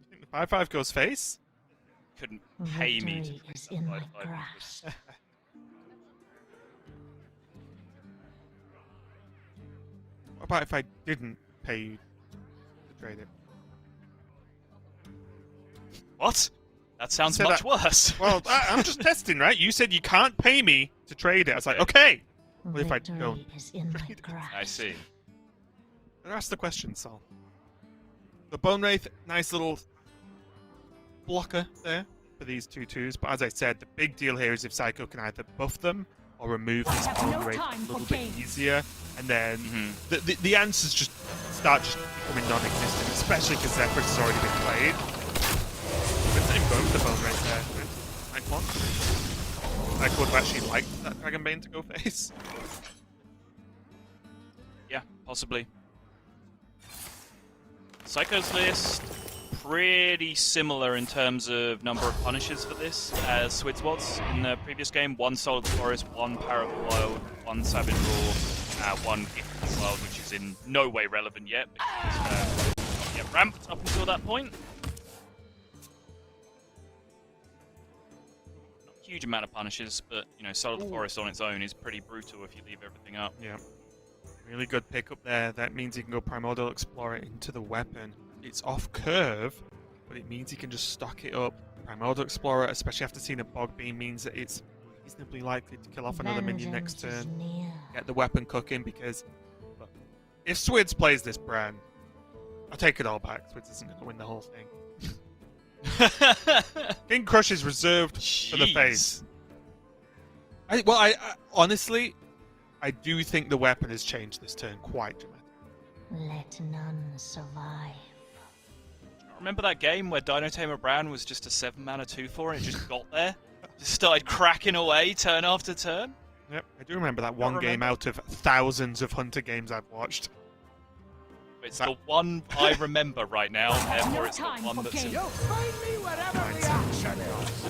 S2: You think the 5-5 goes face?
S3: Couldn't pay me to
S1: Victory is in my
S3: 5-5.
S1: grasp.
S2: What about if I didn't pay you to trade it?
S3: What? That sounds
S2: Said
S3: much
S2: that-
S3: worse.
S2: Well, I'm just testing, right? You said you can't pay me to trade it. I was like, okay. What if I
S1: Victory
S2: don't?
S1: is in my
S2: trade it?
S1: grasp.
S3: I see.
S2: Ask the question, Sol. The Bone Wraith, nice little blocker there for these 2/2s. But as I said, the big deal here is if Seiko can either buff them or remove this
S1: have
S2: Bone
S1: no
S2: Wraith
S1: time
S2: a
S1: for
S2: little bit
S1: games.
S2: easier, and then
S3: Mhm.
S2: the answers just start just becoming non-existent, especially because Zephyrus has already been played. Let's not even go for the Bone Wraith there. Like one. I would have actually liked that Dragon Bane to go face.
S3: Yeah, possibly. Seiko's list, pretty similar in terms of number of punishes for this as Swidz was in the previous game. 1 Solid Forest, 1 Power of the Wild, 1 Savage Roar, 1 Gift of the Wild, which is in no way relevant yet because not ramped up until that point. Not a huge amount of punishes, but you know, Solid Forest on its own is pretty brutal if you leave everything up.
S2: Yeah. Really good pickup there. That means he can go Primordial Explorer into the weapon. It's off curve, but it means he can just stock it up. Primordial Explorer, especially after seeing a Bog Beam, means that it's reasonably likely to kill off another minion next
S1: Vengeance is
S2: turn.
S1: near.
S2: Get the weapon cooking, because look, if Swidz plays this brand, I'll take it all back. Swidz isn't going to win the whole thing. King Crush is reserved for the face. I honestly, I do think the weapon has changed this turn quite dramatically.
S1: Let none survive.
S3: Remember that game where Dino Tamer Brown was just a 7-mana 2/4 and it just got there? Just started cracking away turn after turn?
S2: Yep, I do remember that one game
S3: remember.
S2: out of thousands of Hunter games I've watched.
S3: It's the one I remember right now, therefore
S1: No
S3: it's the
S1: time
S3: one
S1: for
S3: that's in.
S1: games.
S4: Find me wherever the action is.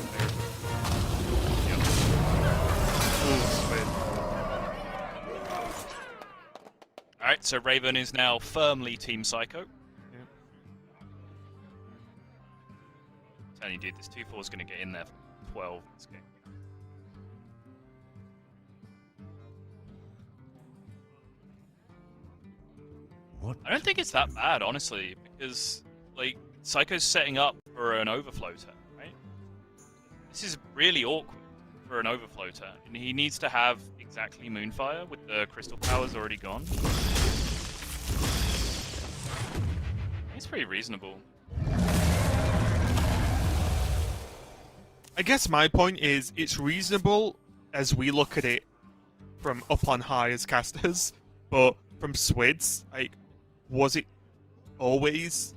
S3: Alright, so Raven is now firmly Team Seiko. Telling you, dude, this 2/4 is going to get in there for 12 this game.
S4: What?
S3: I don't think it's that bad, honestly, because, like, Seiko's setting up for an overflow turn, right? This is really awkward for an overflow turn, and he needs to have exactly Moonfire with the crystal powers already gone. It's pretty reasonable.
S2: I guess my point is, it's reasonable as we look at it from up on high as casters, but from Swidz, like, was it always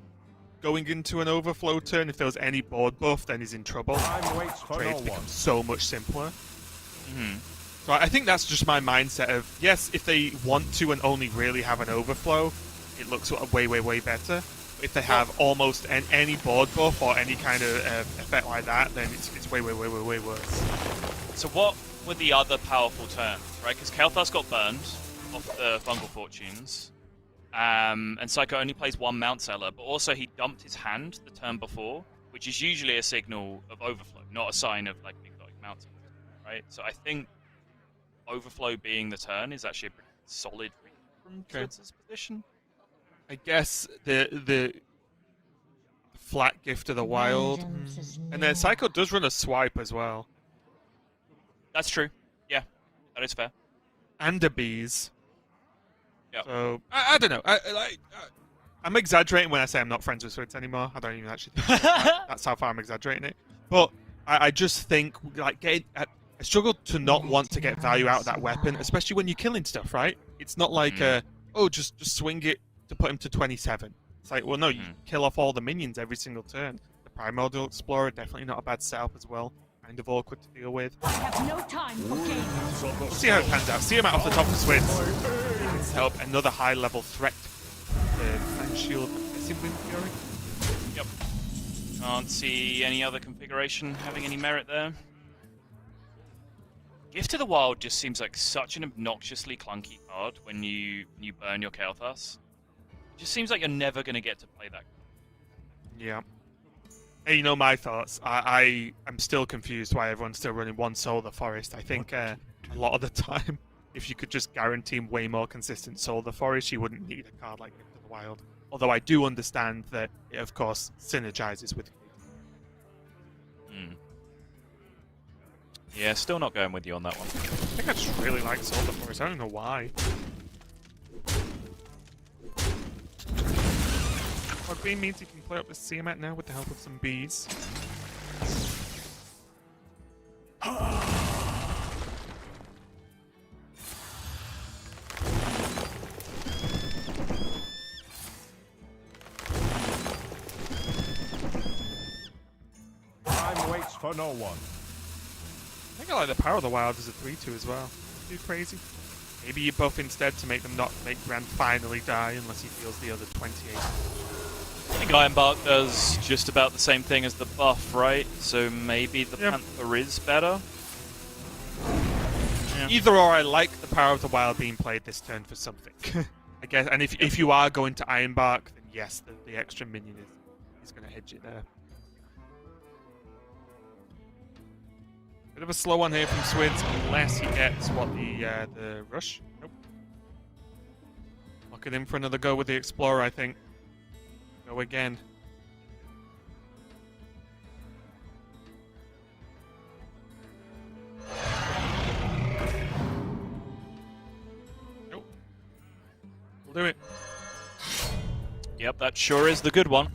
S2: going into an overflow turn? If there was any board buff, then he's in trouble.
S4: Time waits for no
S2: Trades
S4: one.
S2: become so much simpler.
S3: Mm-hmm.
S2: So I think that's just my mindset of, yes, if they want to and only really have an overflow, it looks way, way, way better. But if they have almost any board buff or any kind of effect like that, then it's way, way, way, way, way worse.
S3: So what were the other powerful turns, right? Because Kael'thas got burned off the Fungal Fortunes. And Seiko only plays one Mount Seller, but also he dumped his hand the turn before, which is usually a signal of overflow, not a sign of like exotic Mount Seller, right? So I think overflow being the turn is actually a pretty solid read from Switz's position.
S2: I guess the flat gift of the wild,
S1: Vengeance is
S2: and then
S1: near.
S2: Psycho does run a swipe as well,
S3: That's true. Yeah, that is fair.
S2: and a bees.
S3: Yep.
S2: So I don't know. I'm exaggerating when I say I'm not friends with Swidz anymore. I don't even actually think that's how far I'm exaggerating it. But I just think like I struggle to not want to get value out of that weapon, especially when you're killing stuff, right? It's not like just swing it to put him to 27. It's like, well, no, you kill off all the minions every single turn. The Primordial Explorer, definitely not a bad setup as well. Kind of awkward to deal with.
S1: I have no time for games.
S2: We'll see how it pans out. See him out off the top of Swidz. Help another high-level threat. Fan Shield, Wind Fury.
S3: Yep. Can't see any other configuration having any merit there. Gift of the Wild just seems like such an obnoxiously clunky card when you burn your Kael'thas. It just seems like you're never going to get to play that.
S2: Yeah. Hey, you know my thoughts. I am still confused why everyone's still running one Solar Forest. I think a lot of the time, if you could just guarantee way more consistent Solar Forest, you wouldn't need a card like Gift of the Wild. Although I do understand that it, of course, synergizes with.
S3: Yeah, still not going with you on that one.
S2: I think I just really like Solar Forest. I don't know why. What beam means you can play up the Tiamat now with the help of some bees.
S4: Time waits for no one.
S2: I think I like the Power of the Wild as a 3-2 as well. Too crazy. Maybe you buff instead to make them not make Grand finally die unless he feels the other 28.
S3: I think Ironbark does just about the same thing as the buff, right? So maybe the Panther is better? Yeah.
S2: Either or, I like the Power of the Wild being played this turn for something. I guess, and if you are going to Ironbark, then yes, the extra minion is going to hedge it there. Bit of a slow one here from Swidz, unless he gets what the rush. Nope. Locking in for another go with the Explorer, I think. Go again. Nope. We'll do it.
S3: Yep, that sure is the good one.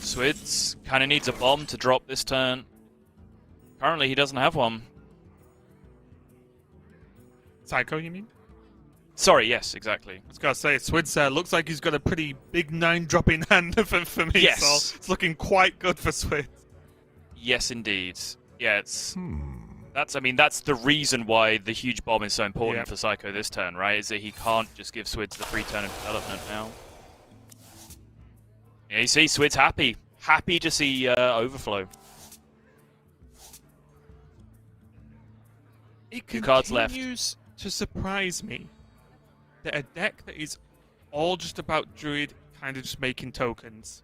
S3: Swidz kind of needs a bomb to drop this turn. Currently, he doesn't have one.
S2: Psycho, you mean?
S3: Sorry, yes, exactly.
S2: I was going to say, Swidz looks like he's got a pretty big 9-drop in hand for me,
S3: Yes.
S2: so it's looking quite good for Swidz.
S3: Yes, indeed. Yeah, it's... That's the reason why the huge bomb is so important for Seiko this turn, right? Is that he can't just give Swidz the free turn of development now. Yeah, you see, Swidz happy. Happy to see Overflow.
S2: It
S3: 2 cards left.
S2: continues to surprise me that a deck that is all just about Druid kind of just making tokens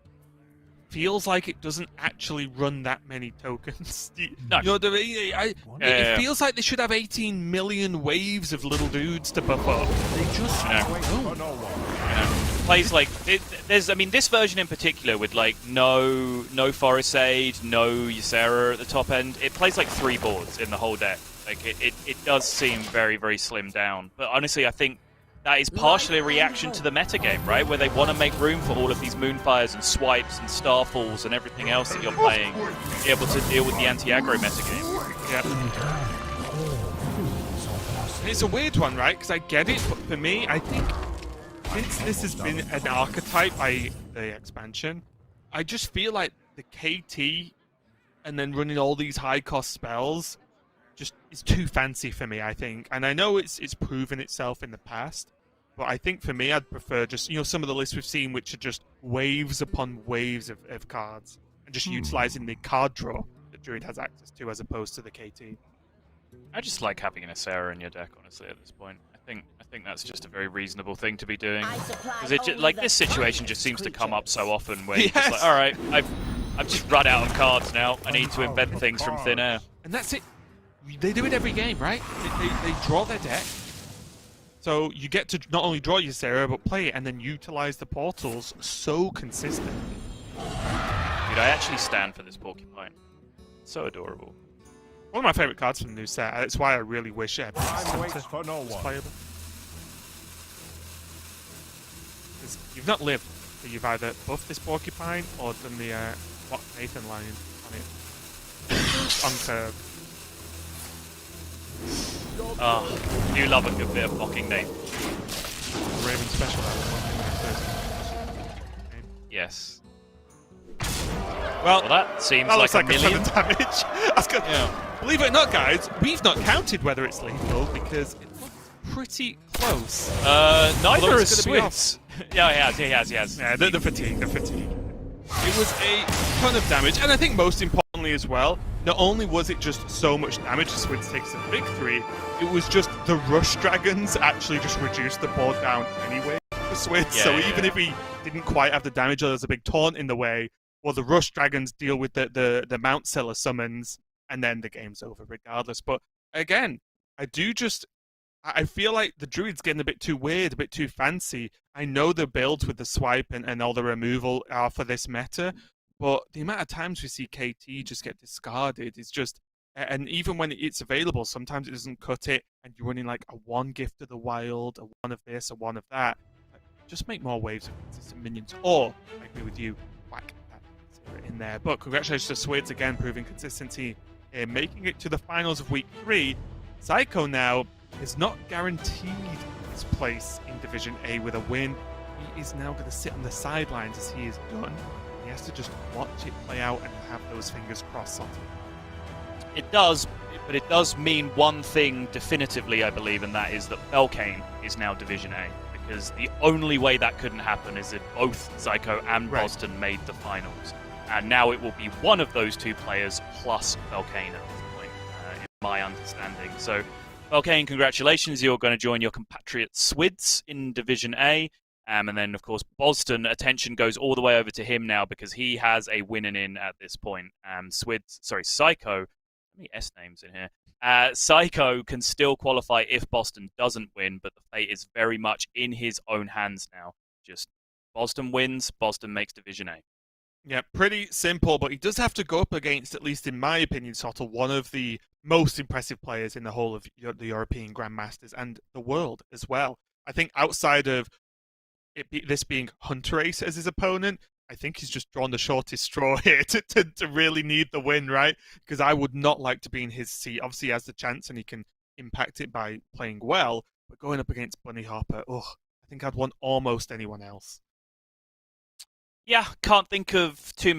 S2: feels like it doesn't actually run that many tokens.
S3: No.
S2: You know what I mean? It feels like they should have 18 million waves of little dudes to buff up. They just
S4: Wait for no one.
S3: Plays like this version in particular with like no Forest Aid, no Ysera at the top end. It plays like 3 boards in the whole deck. Like it does seem very, very slimmed down. But honestly, I think that is partially a reaction to the metagame, right? Where they want to make room for all of these Moonfires and Swipes and Starfalls and everything else that you're playing, be able to deal with the anti-aggro metagame.
S2: And it's a weird one, right? Because I get it, but for me, I think since this has been an archetype by the expansion, I just feel like the KT and then running all these high-cost spells just is too fancy for me, I think. And I know it's proven itself in the past, but I think for me, I'd prefer just, some of the lists we've seen, which are just waves upon waves of cards, and just utilizing the card draw that Druid has access to as opposed to the KT.
S3: I just like having an Asera in your deck, honestly, at this point. I think that's just a very reasonable thing to be doing.
S5: I supply
S3: Because it
S5: only
S3: like
S5: the
S3: this situation
S5: finest
S3: just seems to come up so
S5: creatures.
S3: often where you're just like, all right, I've just run out of cards now. I need to invent things from thin air.
S2: And that's it. They do it every game, right? They draw their deck. So you get to not only draw your Sarah, but play it and then utilize the portals so consistently.
S3: Dude, I actually stand for this porcupine. So adorable.
S2: One of my favorite cards from the new set. That's why I really wish
S4: Time waits for no
S2: was
S4: one.
S2: playable. 'Cause you've not lived, so you've either buffed this porcupine or done the what Nathan line on it. On curve.
S3: Oh, do love a good bit of mocking Nate.
S2: Raven special that was one.
S3: Yes.
S2: Well,
S3: Well, that seems
S2: that
S3: like
S2: looks like
S3: a
S2: a ton
S3: million.
S2: of damage. That's good.
S3: Yeah.
S2: Believe it or not, guys, we've not counted whether it's lethal because it looks pretty close.
S3: Neither
S2: Although
S3: is
S2: it's gonna be
S3: Swidz. Yeah, he has.
S2: Yeah, the fatigue. It was a ton of damage, and I think most importantly as well, not only was it just so much damage, Swidz takes the victory, it was just the Rush Dragons actually just reduced the board down anyway for Swidz. So even if he didn't quite have the damage or there's a big taunt in the way, well, the Rush Dragons deal with the Mount Seller summons, and then the game's over regardless. But again, I feel like the Druid's getting a bit too weird, a bit too fancy. I know the builds with the swipe and all the removal are for this meta, but the amount of times we see KT just get discarded is just... And even when it's available, sometimes it doesn't cut it, and you're running like a one Gift of the Wild, a one of this, a one of that. Just make more waves of consistent minions, or, I agree with you, whack that Zero in there. But congratulations to Swidz again, proving consistency in making it to the finals of Week 3. Seiko now is not guaranteed his place in Division A with a win. He is now going to sit on the sidelines as he is done. He has to just watch it play out and have those fingers crossed.
S3: It does, but it does mean one thing definitively, I believe, and that is that Belkane is now Division A. Because the only way that couldn't happen is if both Seiko and Boston made the finals. And now it will be one of those two players plus Belkane at this point, in my understanding. So, Belkane, congratulations. You're going to join your compatriot Swidz in Division A. And then, of course, Boston, attention goes all the way over to him now because he has a winning in at this point. Seiko, how many S names in here? Seiko can still qualify if Boston doesn't win, but the fate is very much in his own hands now. Just Boston wins, Boston makes Division A.
S2: Yeah, pretty simple, but he does have to go up against, at least in my opinion, sort of one of the most impressive players in the whole of the European Grandmasters and the world as well. I think outside of this being Hunter Ace as his opponent, I think he's just drawn the shortest straw here to really need the win, right? Because I would not like to be in his seat. Obviously, he has the chance and he can impact it by playing well, but going up against Bunny Hopper, I think I'd want almost anyone else.
S3: Yeah, can't think of too many